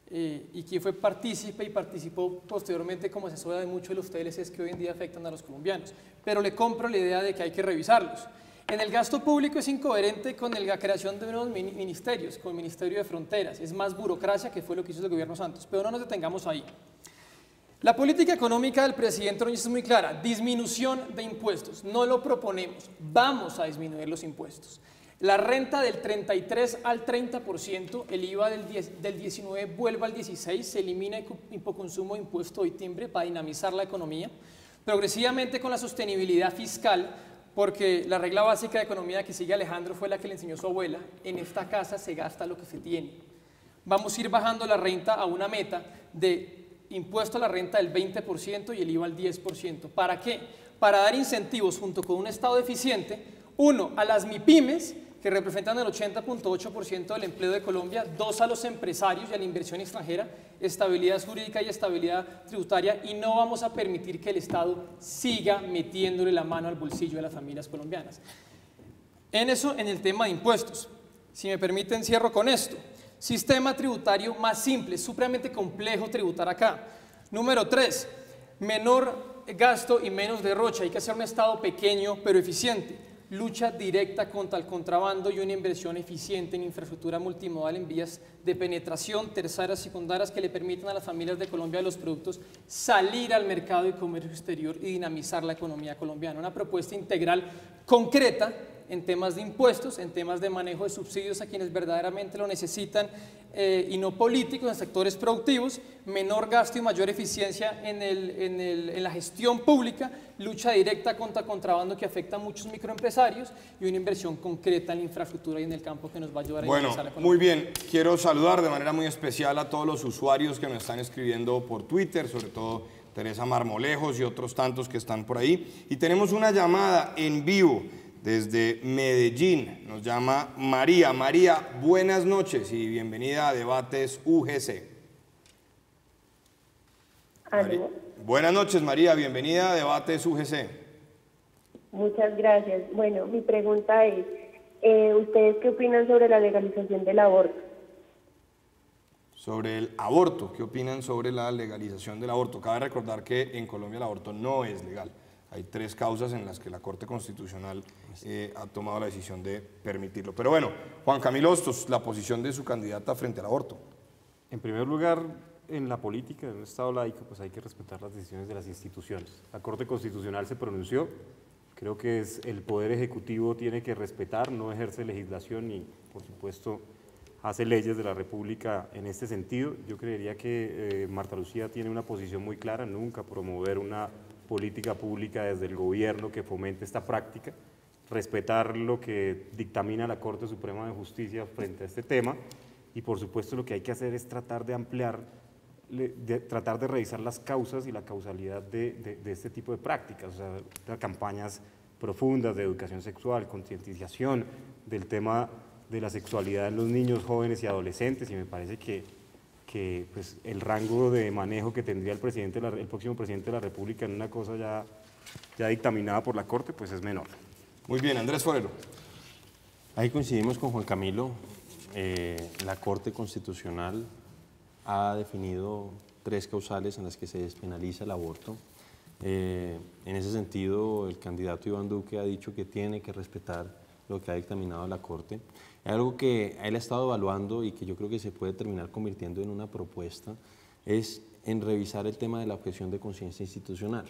y quién fue partícipe y participó posteriormente como asesora de muchos de los TLCs que hoy en día afectan a los colombianos. Pero le compro la idea de que hay que revisarlos. En el gasto público es incoherente con la creación de nuevos ministerios, con el Ministerio de Fronteras. Es más burocracia, que fue lo que hizo el gobierno Santos. Pero no nos detengamos ahí. La política económica del presidente Ordóñez es muy clara. Disminución de impuestos. No lo proponemos. Vamos a disminuir los impuestos. La renta del 33 al 30%, el IVA del 19 vuelve al 16, se elimina el hipoconsumo de impuesto y timbre para dinamizar la economía. Progresivamente con la sostenibilidad fiscal, porque la regla básica de economía que sigue Alejandro fue la que le enseñó su abuela: en esta casa se gasta lo que se tiene. Vamos a ir bajando la renta a una meta de impuesto a la renta del 20% y el IVA al 10%. ¿Para qué? Para dar incentivos junto con un Estado eficiente, 1, a las MIPYMES, que representan el 80.8% del empleo de Colombia, 2, a los empresarios y a la inversión extranjera, estabilidad jurídica y estabilidad tributaria, y no vamos a permitir que el Estado siga metiéndole la mano al bolsillo de las familias colombianas. En eso, en el tema de impuestos, si me permiten, cierro con esto. Sistema tributario más simple, supremamente complejo tributar acá. Número 3, menor gasto y menos derroche. Hay que hacer un Estado pequeño pero eficiente. Lucha directa contra el contrabando y una inversión eficiente en infraestructura multimodal en vías de penetración, terceras y secundarias, que le permitan a las familias de Colombia de los productos salir al mercado de comercio exterior y dinamizar la economía colombiana. Una propuesta integral concreta en temas de impuestos, en temas de manejo de subsidios a quienes verdaderamente lo necesitan, y no políticos en sectores productivos, menor gasto y mayor eficiencia en la gestión pública, lucha directa contra contrabando que afecta a muchos microempresarios y una inversión concreta en la infraestructura y en el campo que nos va a ayudar a impulsar la economía. Muy bien, quiero saludar de manera muy especial a todos los usuarios que nos están escribiendo por Twitter, sobre todo Teresa Marmolejos y otros tantos que están por ahí. Y tenemos una llamada en vivo desde Medellín, nos llama María. María, buenas noches y bienvenida a Debates UGC. Buenas noches, María, bienvenida a Debates UGC. Muchas gracias. Bueno, mi pregunta es, ¿ustedes qué opinan sobre la legalización del aborto? Sobre el aborto, ¿qué opinan sobre la legalización del aborto? Cabe recordar que en Colombia el aborto no es legal. Hay 3 causas en las que la Corte Constitucional ha tomado la decisión de permitirlo. Pero bueno, Juan Camilo Hostos, la posición de su candidata frente al aborto. En primer lugar, en la política, en un Estado laico, pues hay que respetar las decisiones de las instituciones. La Corte Constitucional se pronunció, creo que el Poder Ejecutivo tiene que respetar, no ejerce legislación y, por supuesto, hace leyes de la República en este sentido. Yo creería que Marta Lucía tiene una posición muy clara, nunca promover una política pública desde el gobierno que fomente esta práctica, respetar lo que dictamina la Corte Suprema de Justicia frente a este tema y por supuesto lo que hay que hacer es tratar de ampliar, tratar de revisar las causas y la causalidad de este tipo de prácticas, o sea, campañas profundas de educación sexual, concientización del tema de la sexualidad en los niños, jóvenes y adolescentes, y me parece que pues, el rango de manejo que tendría el próximo presidente de la República en una cosa ya dictaminada por la Corte, pues es menor. Muy bien, Andrés Forero. Ahí coincidimos con Juan Camilo. La Corte Constitucional ha definido 3 causales en las que se despenaliza el aborto. En ese sentido, el candidato Iván Duque ha dicho que tiene que respetar lo que ha dictaminado la Corte. Algo que él ha estado evaluando y que yo creo que se puede terminar convirtiendo en una propuesta es en revisar el tema de la objeción de conciencia institucional.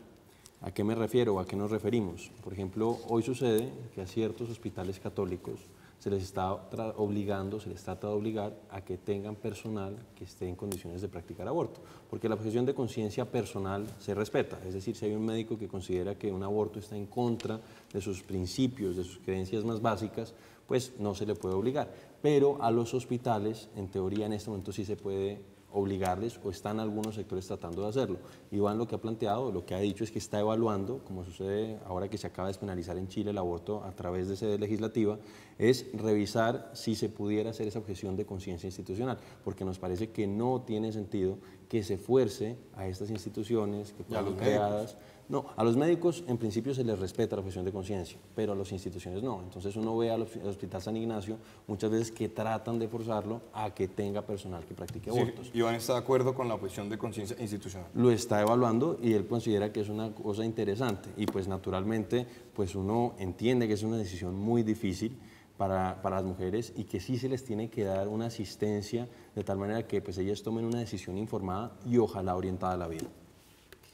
¿A qué me refiero o a qué nos referimos? Por ejemplo, hoy sucede que a ciertos hospitales católicos se les está obligando, se les trata de obligar a que tengan personal que esté en condiciones de practicar aborto, porque la objeción de conciencia personal se respeta, es decir, si hay un médico que considera que un aborto está en contra de sus principios, de sus creencias más básicas, pues no se le puede obligar, pero a los hospitales, en teoría en este momento sí se puede obligarles o están algunos sectores tratando de hacerlo. Iván lo que ha planteado, lo que ha dicho es que está evaluando, como sucede ahora que se acaba de despenalizar en Chile el aborto a través de sede legislativa, es revisar si se pudiera hacer esa objeción de conciencia institucional, porque nos parece que no tiene sentido que se fuerce a estas instituciones que fueron creadas. No, a los médicos en principio se les respeta la objeción de conciencia, pero a las instituciones no. Entonces uno ve al Hospital San Ignacio muchas veces que tratan de forzarlo a que tenga personal que practique abortos. Iván está de acuerdo con la objeción de conciencia institucional. Lo está evaluando y él considera que es una cosa interesante y pues naturalmente pues uno entiende que es una decisión muy difícil para las mujeres y que sí se les tiene que dar una asistencia de tal manera que pues ellas tomen una decisión informada y ojalá orientada a la vida.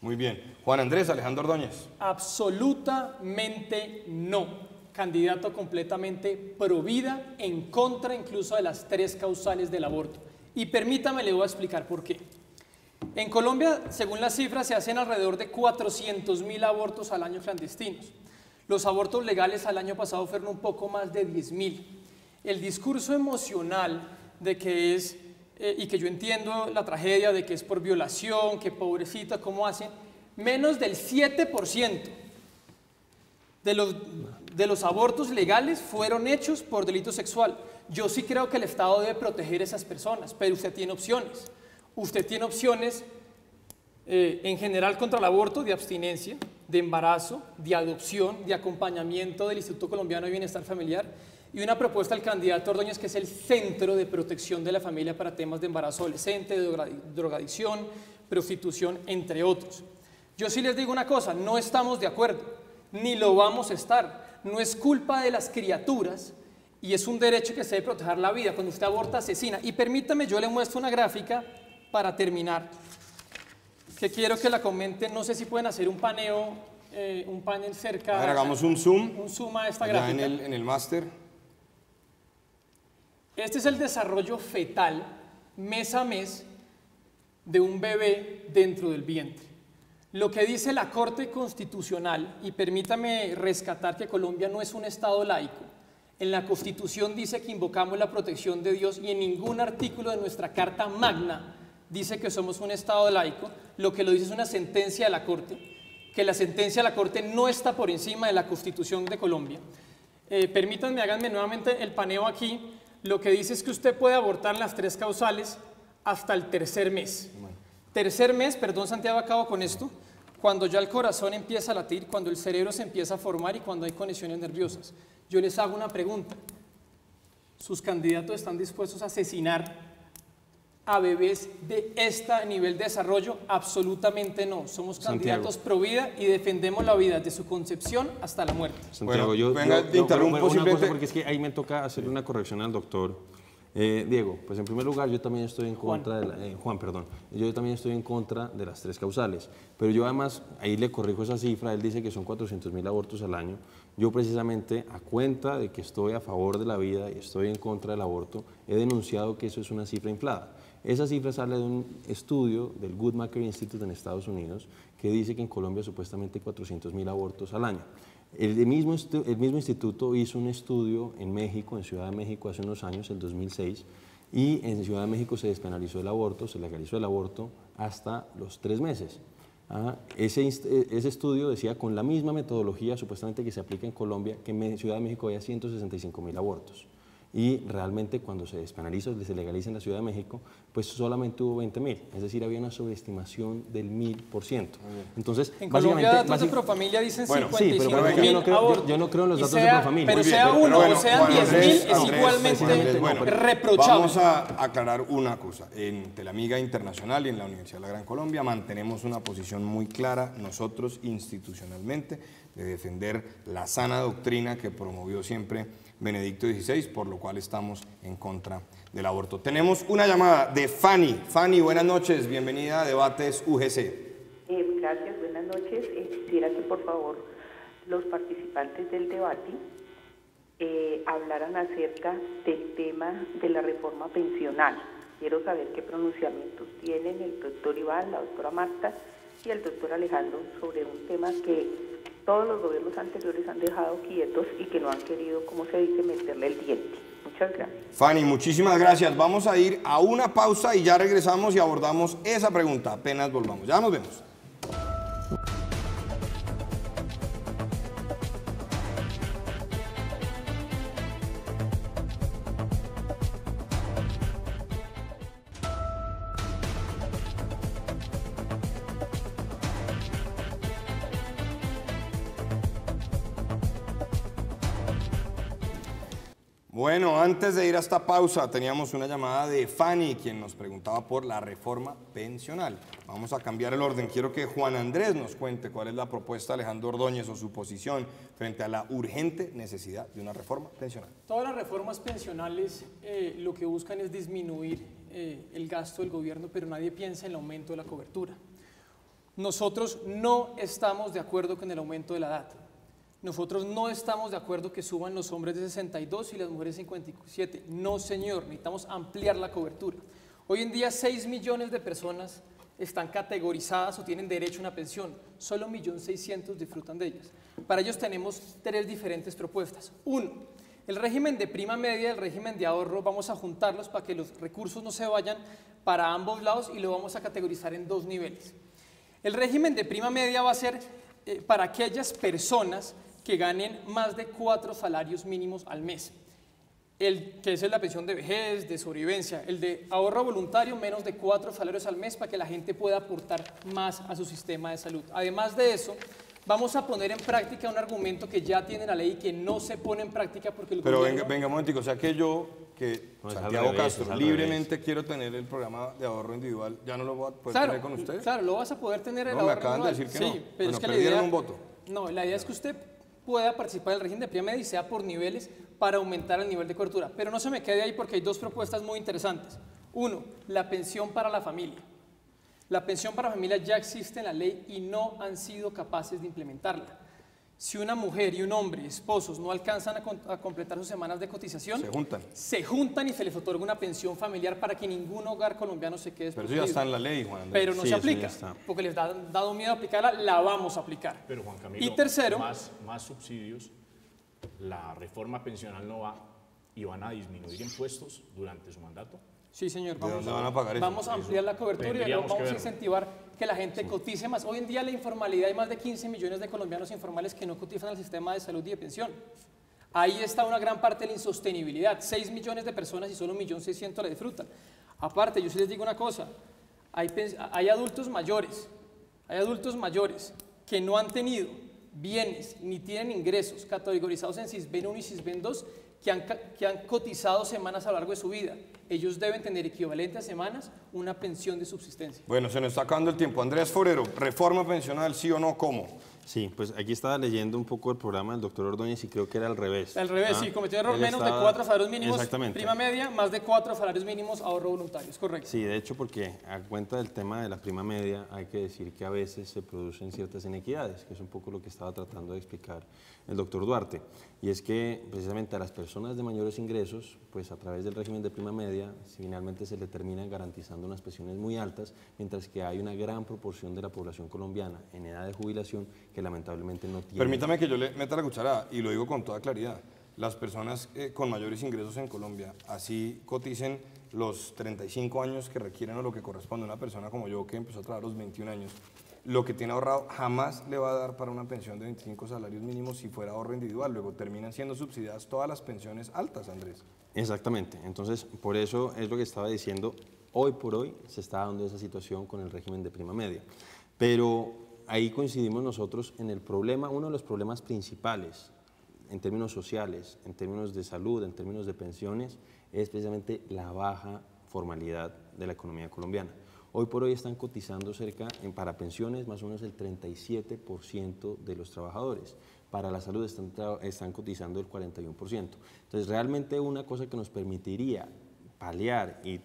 Muy bien. Juan Andrés Alejandro Ordóñez. Absolutamente no. Candidato completamente pro vida, en contra incluso de las 3 causales del aborto. Y permítame, le voy a explicar por qué. En Colombia, según las cifras, se hacen alrededor de 400.000 abortos al año clandestinos. Los abortos legales al año pasado fueron un poco más de 10.000. El discurso emocional de que es... y que yo entiendo la tragedia de que es por violación, que pobrecita, ¿cómo hacen? Menos del 7% de los abortos legales fueron hechos por delito sexual. Yo sí creo que el Estado debe proteger a esas personas, pero usted tiene opciones. Usted tiene opciones en general contra el aborto, de abstinencia, de embarazo, de adopción, de acompañamiento del Instituto Colombiano de Bienestar Familiar, y una propuesta del candidato Ordóñez que es el Centro de Protección de la Familia para temas de embarazo adolescente, de drogadicción, prostitución, entre otros. Yo sí les digo una cosa, no estamos de acuerdo, ni lo vamos a estar. No es culpa de las criaturas y es un derecho que se debe proteger la vida. Cuando usted aborta, asesina. Y permítame, yo le muestro una gráfica para terminar, que quiero que la comenten. No sé si pueden hacer un paneo, un panel cerca. A ver, hagamos un zoom. Un zoom a esta gráfica. gráfica. En el máster. Este es el desarrollo fetal mes a mes de un bebé dentro del vientre. Lo que dice la Corte Constitucional, y permítame rescatar que Colombia no es un Estado laico, en la Constitución dice que invocamos la protección de Dios y en ningún artículo de nuestra Carta Magna dice que somos un Estado laico. Lo que lo dice es una sentencia de la Corte, que la sentencia de la Corte no está por encima de la Constitución de Colombia. Permítanme, háganme nuevamente el paneo aquí. Lo que dice es que usted puede abortar las 3 causales hasta el tercer mes. Tercer mes, perdón Santiago, acabo con esto, cuando ya el corazón empieza a latir, cuando el cerebro se empieza a formar y cuando hay conexiones nerviosas. Yo les hago una pregunta. ¿Sus candidatos están dispuestos a asesinar a bebés de este nivel de desarrollo? Absolutamente no. Somos candidatos pro vida y defendemos la vida desde su concepción hasta la muerte. Santiago, Bueno, venga, te interrumpo una cosa, simplemente. porque es que ahí me toca hacerle una corrección al doctor. Diego, pues en primer lugar yo también estoy en contra yo también estoy en contra de las 3 causales, pero yo además, ahí le corrijo esa cifra, él dice que son 400.000 abortos al año. Yo precisamente, a cuenta de que estoy a favor de la vida y estoy en contra del aborto, he denunciado que eso es una cifra inflada. Esa cifra sale de un estudio del Guttmacher Institute en Estados Unidos que dice que en Colombia supuestamente hay 400.000 abortos al año. El mismo instituto hizo un estudio en México, en Ciudad de México, hace unos años, el 2006, y en Ciudad de México se despenalizó el aborto, se legalizó el aborto hasta los 3 meses. Ese estudio decía, con la misma metodología supuestamente que se aplica en Colombia, que en Ciudad de México había 165.000 abortos. Y realmente cuando se despenaliza, se legaliza en la Ciudad de México, pues solamente hubo 20.000, es decir, había una sobreestimación del 1000%. Entonces, en Colombia datos de Profamilia dicen 55.000 abortos. Yo no creo en los datos de Profamilia. Pero sea uno o sean 10.000, es igualmente reprochable. Vamos a aclarar una cosa. En Telamiga Internacional y en la Universidad de la Gran Colombia mantenemos una posición muy clara nosotros institucionalmente de defender la sana doctrina que promovió siempre Benedicto XVI, por lo cual estamos en contra del aborto. Tenemos una llamada de Fanny. Fanny, buenas noches, bienvenida a Debates UGC. Gracias, buenas noches. Quisiera que por favor los participantes del debate hablaran acerca del tema de la reforma pensional. Quiero saber qué pronunciamientos tienen el doctor Iván, la doctora Marta y el doctor Alejandro sobre un tema que todos los gobiernos anteriores han dejado quietos y que no han querido, como se dice, meterle el diente. Muchas gracias. Fanny, muchísimas gracias. Vamos a ir a una pausa y ya regresamos y abordamos esa pregunta apenas volvamos. Ya nos vemos. Bueno, antes de ir a esta pausa, teníamos una llamada de Fanny, quien nos preguntaba por la reforma pensional. Vamos a cambiar el orden. Quiero que Juan Andrés nos cuente cuál es la propuesta de Alejandro Ordóñez o su posición frente a la urgente necesidad de una reforma pensional. Todas las reformas pensionales lo que buscan es disminuir el gasto del gobierno, pero nadie piensa en el aumento de la cobertura. Nosotros no estamos de acuerdo con el aumento de la edad. Nosotros no estamos de acuerdo que suban los hombres de 62 y las mujeres de 57. No, señor, necesitamos ampliar la cobertura. Hoy en día 6 millones de personas están categorizadas o tienen derecho a una pensión. Solo 1.600.000 disfrutan de ellas. Para ellos tenemos 3 diferentes propuestas. 1, el régimen de prima media y el régimen de ahorro, vamos a juntarlos para que los recursos no se vayan para ambos lados y lo vamos a categorizar en 2 niveles. El régimen de prima media va a ser para aquellas personas que ganen más de 4 salarios mínimos al mes, que es la pensión de vejez, de sobrevivencia, el de ahorro voluntario, menos de 4 salarios al mes para que la gente pueda aportar más a su sistema de salud. Además de eso, vamos a poner en práctica un argumento que ya tiene la ley y que no se pone en práctica porque el Pero gobierno... venga un momentico, o sea que yo, Santiago Castro, libremente quiero tener el programa de ahorro individual, ¿ya no lo voy a poder tener con usted? Claro, lo vas a poder tener el no, ahorro me acaban individual. de decir que sí, no. Pero Bueno, es que perdieron un voto. No, la idea es que usted pueda participar del régimen de prima media y sea por niveles para aumentar el nivel de cobertura. Pero no se me quede ahí porque hay 2 propuestas muy interesantes. 1, la pensión para la familia. La pensión para la familia ya existe en la ley y no han sido capaces de implementarla. Si una mujer y un hombre, esposos, no alcanzan a completar sus semanas de cotización, se juntan y se les otorga una pensión familiar para que ningún hogar colombiano se quede Pero desprotegido. eso ya está en la ley, Juan Andrés. Pero no se aplica, porque les ha dado miedo a aplicarla, la vamos a aplicar. Pero Juan Camilo, y tercero, más subsidios, la reforma pensional no va y van a disminuir impuestos durante su mandato. Sí, señor. ¿De dónde van a pagar eso? Vamos a ampliar la cobertura y vamos a incentivar que la gente Sí. cotice más. Hoy en día la informalidad, hay más de 15 millones de colombianos informales que no cotizan al sistema de salud y de pensión. Ahí está una gran parte de la insostenibilidad. 6 millones de personas y solo 1.600.000 la disfrutan. Aparte, yo sí les digo una cosa, hay adultos mayores que no han tenido bienes ni tienen ingresos categorizados en SISBEN 1 y SISBEN 2 que han cotizado semanas a lo largo de su vida. Ellos deben tener equivalente a semanas una pensión de subsistencia. Bueno, se nos está acabando el tiempo. Andrés Forero, reforma pensional, ¿sí o no? ¿Cómo? Sí, pues aquí estaba leyendo un poco el programa del doctor Ordóñez y creo que era al revés. Al revés, sí, cometió error, menos de 4 salarios mínimos, prima media, más de 4 salarios mínimos, ahorro voluntario, es correcto. Sí, de hecho, porque a cuenta del tema de la prima media, hay que decir que a veces se producen ciertas inequidades, que es un poco lo que estaba tratando de explicar el doctor Duarte. Y es que precisamente a las personas de mayores ingresos, pues a través del régimen de prima media, finalmente se le terminan garantizando unas pensiones muy altas, mientras que hay una gran proporción de la población colombiana en edad de jubilación que lamentablemente no tiene. Permítame que yo le meta la cuchara y lo digo con toda claridad. Las personas con mayores ingresos en Colombia, así coticen los 35 años que requieren o lo que corresponde a una persona como yo que empezó a trabajar a los 21 años, lo que tiene ahorrado jamás le va a dar para una pensión de 25 salarios mínimos si fuera ahorro individual. Luego terminan siendo subsidiadas todas las pensiones altas, Andrés. Exactamente. Entonces, por eso es lo que estaba diciendo. Hoy por hoy se está dando esa situación con el régimen de prima media. Pero ahí coincidimos nosotros en el problema, uno de los problemas principales en términos sociales, en términos de salud, en términos de pensiones, es precisamente la baja formalidad de la economía colombiana. Hoy por hoy están cotizando para pensiones más o menos el 37% de los trabajadores. Para la salud están cotizando el 41%. Entonces, realmente una cosa que nos permitiría paliar y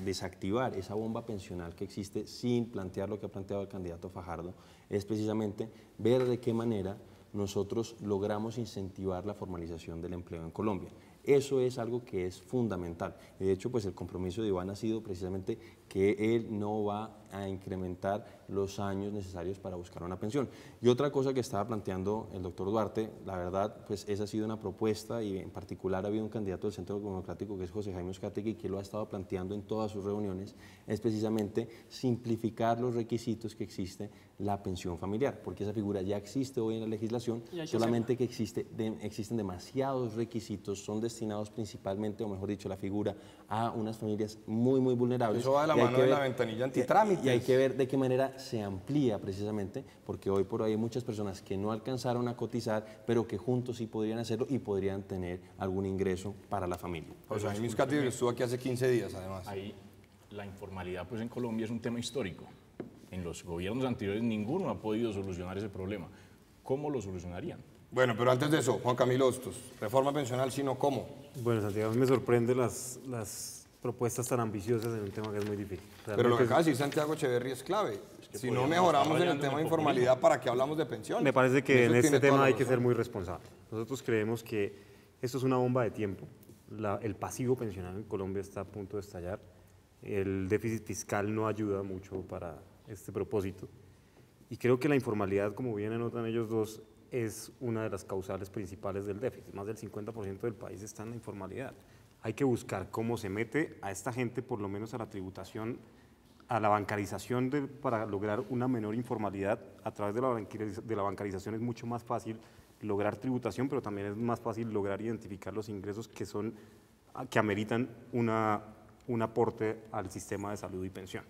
desactivar esa bomba pensional que existe sin plantear lo que ha planteado el candidato Fajardo es precisamente ver de qué manera nosotros logramos incentivar la formalización del empleo en Colombia. Eso es algo que es fundamental. De hecho, pues el compromiso de Iván ha sido precisamente que él no va a incrementar los años necesarios para buscar una pensión. Y otra cosa que estaba planteando el doctor Duarte, la verdad, pues esa ha sido una propuesta y en particular ha habido un candidato del Centro Democrático que es José Jaime Uzcategui que lo ha estado planteando en todas sus reuniones, es precisamente simplificar los requisitos que existe la pensión familiar, porque esa figura ya existe hoy en la legislación, solamente que existen demasiados requisitos, son destinados principalmente, o mejor dicho, la figura a unas familias muy, muy vulnerables. Eso va de la mano de la ventanilla antitrámites. Y hay que ver de qué manera se amplía precisamente, porque hoy por hoy hay muchas personas que no alcanzaron a cotizar, pero que juntos sí podrían hacerlo y podrían tener algún ingreso para la familia. O sea, Jaime Uzcategui estuvo aquí hace 15 días, además. Ahí la informalidad pues en Colombia es un tema histórico. En los gobiernos anteriores ninguno ha podido solucionar ese problema. ¿Cómo lo solucionarían? Bueno, pero antes de eso, Juan Camilo Hostos, reforma pensional, ¿sí no cómo? Bueno, Santiago, me sorprende las propuestas tan ambiciosas en un tema que es muy difícil. Pero lo que acaba de decir Santiago Echeverry es clave. Si no mejoramos en el tema de informalidad, ¿para qué hablamos de pensiones? Me parece que en este tema hay que ser muy responsable. Nosotros creemos que esto es una bomba de tiempo. El pasivo pensional en Colombia está a punto de estallar. El déficit fiscal no ayuda mucho para este propósito. Y creo que la informalidad, como bien anotan ellos dos, es una de las causales principales del déficit. Más del 50% del país está en la informalidad. Hay que buscar cómo se mete a esta gente, por lo menos a la tributación, a la bancarización para lograr una menor informalidad. A través de la bancarización es mucho más fácil lograr tributación, pero también es más fácil lograr identificar los ingresos que ameritan un aporte al sistema de salud y pensión.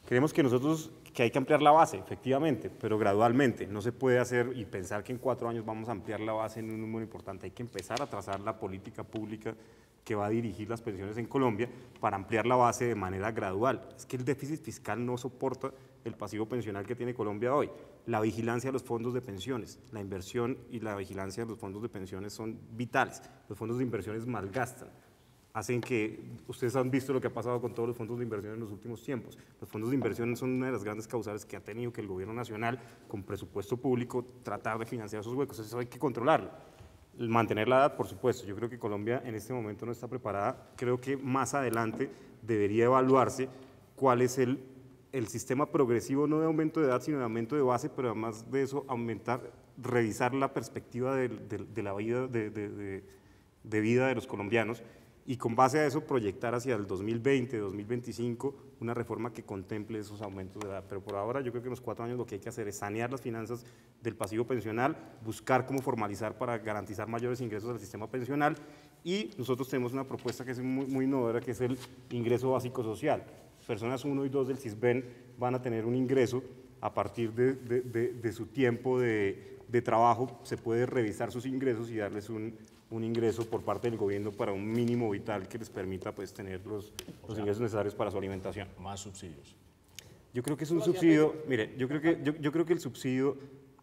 Creemos que hay que ampliar la base, efectivamente, pero gradualmente. No se puede hacer y pensar que en 4 años vamos a ampliar la base en un número importante. Hay que empezar a trazar la política pública que va a dirigir las pensiones en Colombia para ampliar la base de manera gradual. Es que el déficit fiscal no soporta el pasivo pensional que tiene Colombia hoy. La vigilancia de los fondos de pensiones, la inversión y la vigilancia de los fondos de pensiones son vitales. Los fondos de inversiones malgastan. hacen que, ustedes han visto lo que ha pasado con todos los fondos de inversión en los últimos tiempos. Los fondos de inversión son una de las grandes causales que ha tenido que el gobierno nacional, con presupuesto público, tratar de financiar esos huecos. Eso hay que controlarlo. Mantener la edad, por supuesto. Yo creo que Colombia en este momento no está preparada. Creo que más adelante debería evaluarse cuál es el sistema progresivo, no de aumento de edad, sino de aumento de base, pero además de eso, revisar la perspectiva de la vida, de vida de los colombianos, y con base a eso proyectar hacia el 2020, 2025, una reforma que contemple esos aumentos de edad. Pero por ahora yo creo que en los 4 años lo que hay que hacer es sanear las finanzas del pasivo pensional, buscar cómo formalizar para garantizar mayores ingresos al sistema pensional, y nosotros tenemos una propuesta que es muy innovadora, que es el ingreso básico social. Personas 1 y 2 del CISBEN van a tener un ingreso a partir de su tiempo de trabajo, se puede revisar sus ingresos y darles un ingreso por parte del gobierno para un mínimo vital que les permita pues tener los ingresos necesarios para su alimentación. Más subsidios. Yo creo que es un subsidio, mire, yo creo que el subsidio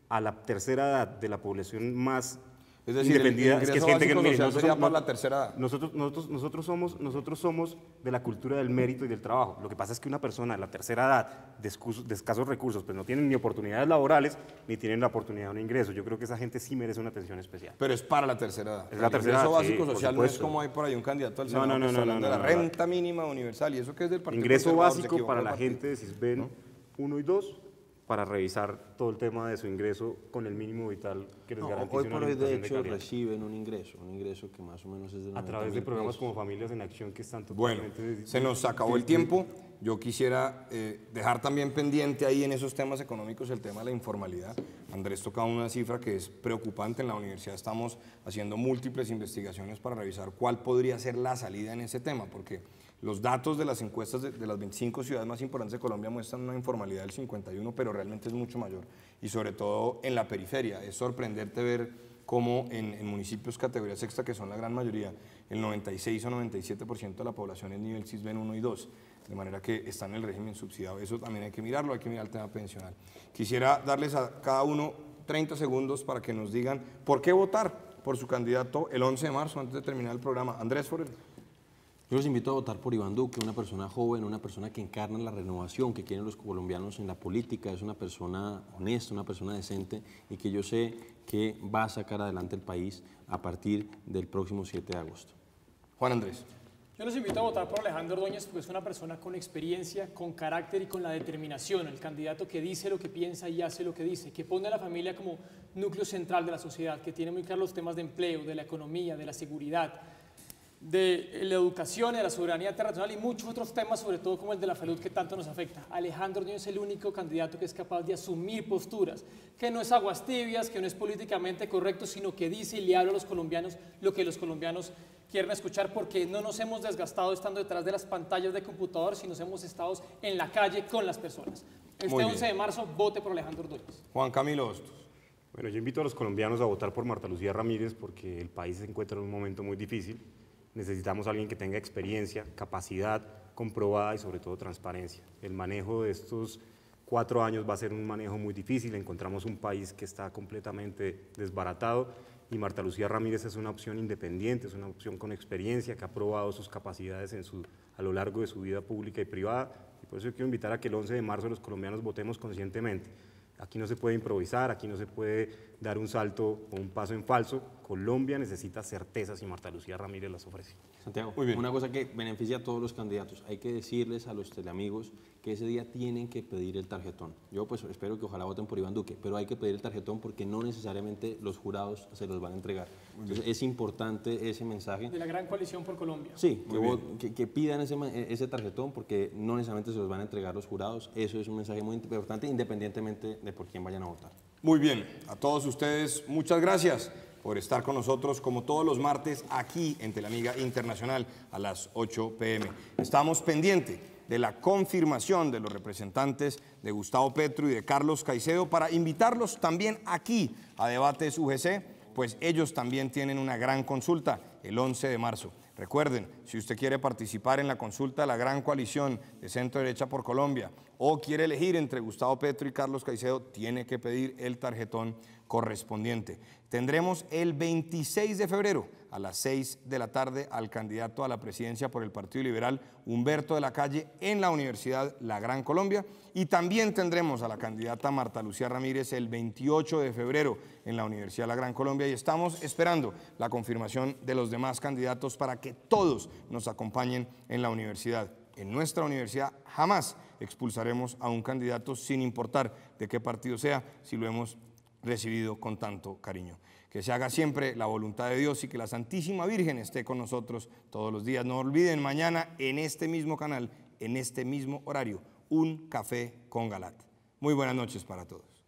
a la tercera edad de la población más Es decir, indefendida, el es que es ingreso gente que básico mire, social sería para la tercera edad. nosotros somos de la cultura del mérito y del trabajo. Lo que pasa es que una persona de la tercera edad, de escasos recursos, pues no tienen ni oportunidades laborales, ni tienen la oportunidad de un ingreso. Yo creo que esa gente sí merece una atención especial. Pero es para la tercera edad. Es la tercera El ingreso edad, básico sí, por social no es supuesto. como hay por ahí un candidato al No, Senado que está hablando de la no. renta mínima universal, y eso que es del Partido Ingreso Conservador, se básico equivocó para el la partido. gente de CISBEN 1 y 2, para revisar todo el tema de su ingreso con el mínimo vital que les No, garantice hoy una por hoy, de alimentación de hecho, calidad. reciben un ingreso que más o menos es de 90.000 A través de programas pesos. como Familias en Acción que están Bueno, totalmente... se nos acabó el tiempo. Yo quisiera dejar también pendiente ahí en esos temas económicos el tema de la informalidad. Andrés tocaba una cifra que es preocupante. En la universidad estamos haciendo múltiples investigaciones para revisar cuál podría ser la salida en ese tema, porque los datos de las encuestas de las 25 ciudades más importantes de Colombia muestran una informalidad del 51, pero realmente es mucho mayor, y sobre todo en la periferia. Es sorprendente ver cómo en municipios categoría sexta, que son la gran mayoría, el 96 o 97% de la población es nivel CISBEN 1 y 2, de manera que está en el régimen subsidiado. Eso también hay que mirarlo, hay que mirar el tema pensional. Quisiera darles a cada uno 30 segundos para que nos digan por qué votar por su candidato el 11 de marzo, antes de terminar el programa. Andrés Forero. Yo los invito a votar por Iván Duque, una persona joven, una persona que encarna la renovación que quieren los colombianos en la política, es una persona honesta, una persona decente, y que yo sé que va a sacar adelante el país a partir del próximo 7 de agosto. Juan Andrés. Yo los invito a votar por Alejandro Ordóñez porque es una persona con experiencia, con carácter y con la determinación, el candidato que dice lo que piensa y hace lo que dice, que pone a la familia como núcleo central de la sociedad, que tiene muy claros los temas de empleo, de la economía, de la seguridad, de la educación, de la soberanía internacional y muchos otros temas, sobre todo como el de la salud que tanto nos afecta. Alejandro Ordóñez es el único candidato que es capaz de asumir posturas, que no es aguas tibias, que no es políticamente correcto, sino que dice y le habla a los colombianos lo que los colombianos quieren escuchar, porque no nos hemos desgastado estando detrás de las pantallas de computador, sino hemos estado en la calle con las personas. Este Muy bien. 11 de marzo, vote por Alejandro Ordóñez. Juan Camilo Hostos. Bueno, yo invito a los colombianos a votar por Marta Lucía Ramírez porque el país se encuentra en un momento muy difícil. Necesitamos a alguien que tenga experiencia, capacidad comprobada y sobre todo transparencia. El manejo de estos 4 años va a ser un manejo muy difícil. Encontramos un país que está completamente desbaratado y Marta Lucía Ramírez es una opción independiente, es una opción con experiencia que ha probado sus capacidades a lo largo de su vida pública y privada. Y por eso yo quiero invitar a que el 11 de marzo los colombianos votemos conscientemente. Aquí no se puede improvisar, aquí no se puede dar un salto o un paso en falso. Colombia necesita certezas y Marta Lucía Ramírez las ofrece. Santiago, Muy bien. una cosa que beneficia a todos los candidatos, hay que decirles a los teleamigos que ese día tienen que pedir el tarjetón. Yo pues espero que ojalá voten por Iván Duque, pero hay que pedir el tarjetón porque no necesariamente los jurados se los van a entregar. Entonces es importante ese mensaje. De la Gran Coalición por Colombia. Sí, que pidan ese tarjetón porque no necesariamente se los van a entregar los jurados. Eso es un mensaje muy importante independientemente de por quién vayan a votar. Muy bien, a todos ustedes muchas gracias por estar con nosotros como todos los martes aquí en Teleamiga Internacional a las 8 p.m. Estamos pendientes de la confirmación de los representantes de Gustavo Petro y de Carlos Caicedo para invitarlos también aquí a Debates UGC, pues ellos también tienen una gran consulta el 11 de marzo. Recuerden, si usted quiere participar en la consulta de la Gran Coalición de Centro Derecha por Colombia o quiere elegir entre Gustavo Petro y Carlos Caicedo, tiene que pedir el tarjetón correspondiente. Tendremos el 26 de febrero a las 6 de la tarde al candidato a la presidencia por el Partido Liberal, Humberto de la Calle, en la Universidad La Gran Colombia, y también tendremos a la candidata Marta Lucía Ramírez el 28 de febrero en la Universidad La Gran Colombia, y estamos esperando la confirmación de los demás candidatos para que todos nos acompañen en la universidad. En nuestra universidad jamás expulsaremos a un candidato sin importar de qué partido sea, si lo hemos recibido con tanto cariño. Que se haga siempre la voluntad de Dios y que la Santísima Virgen esté con nosotros todos los días. No olviden, mañana en este mismo canal, en este mismo horario, Un Café con Galat. Muy buenas noches para todos.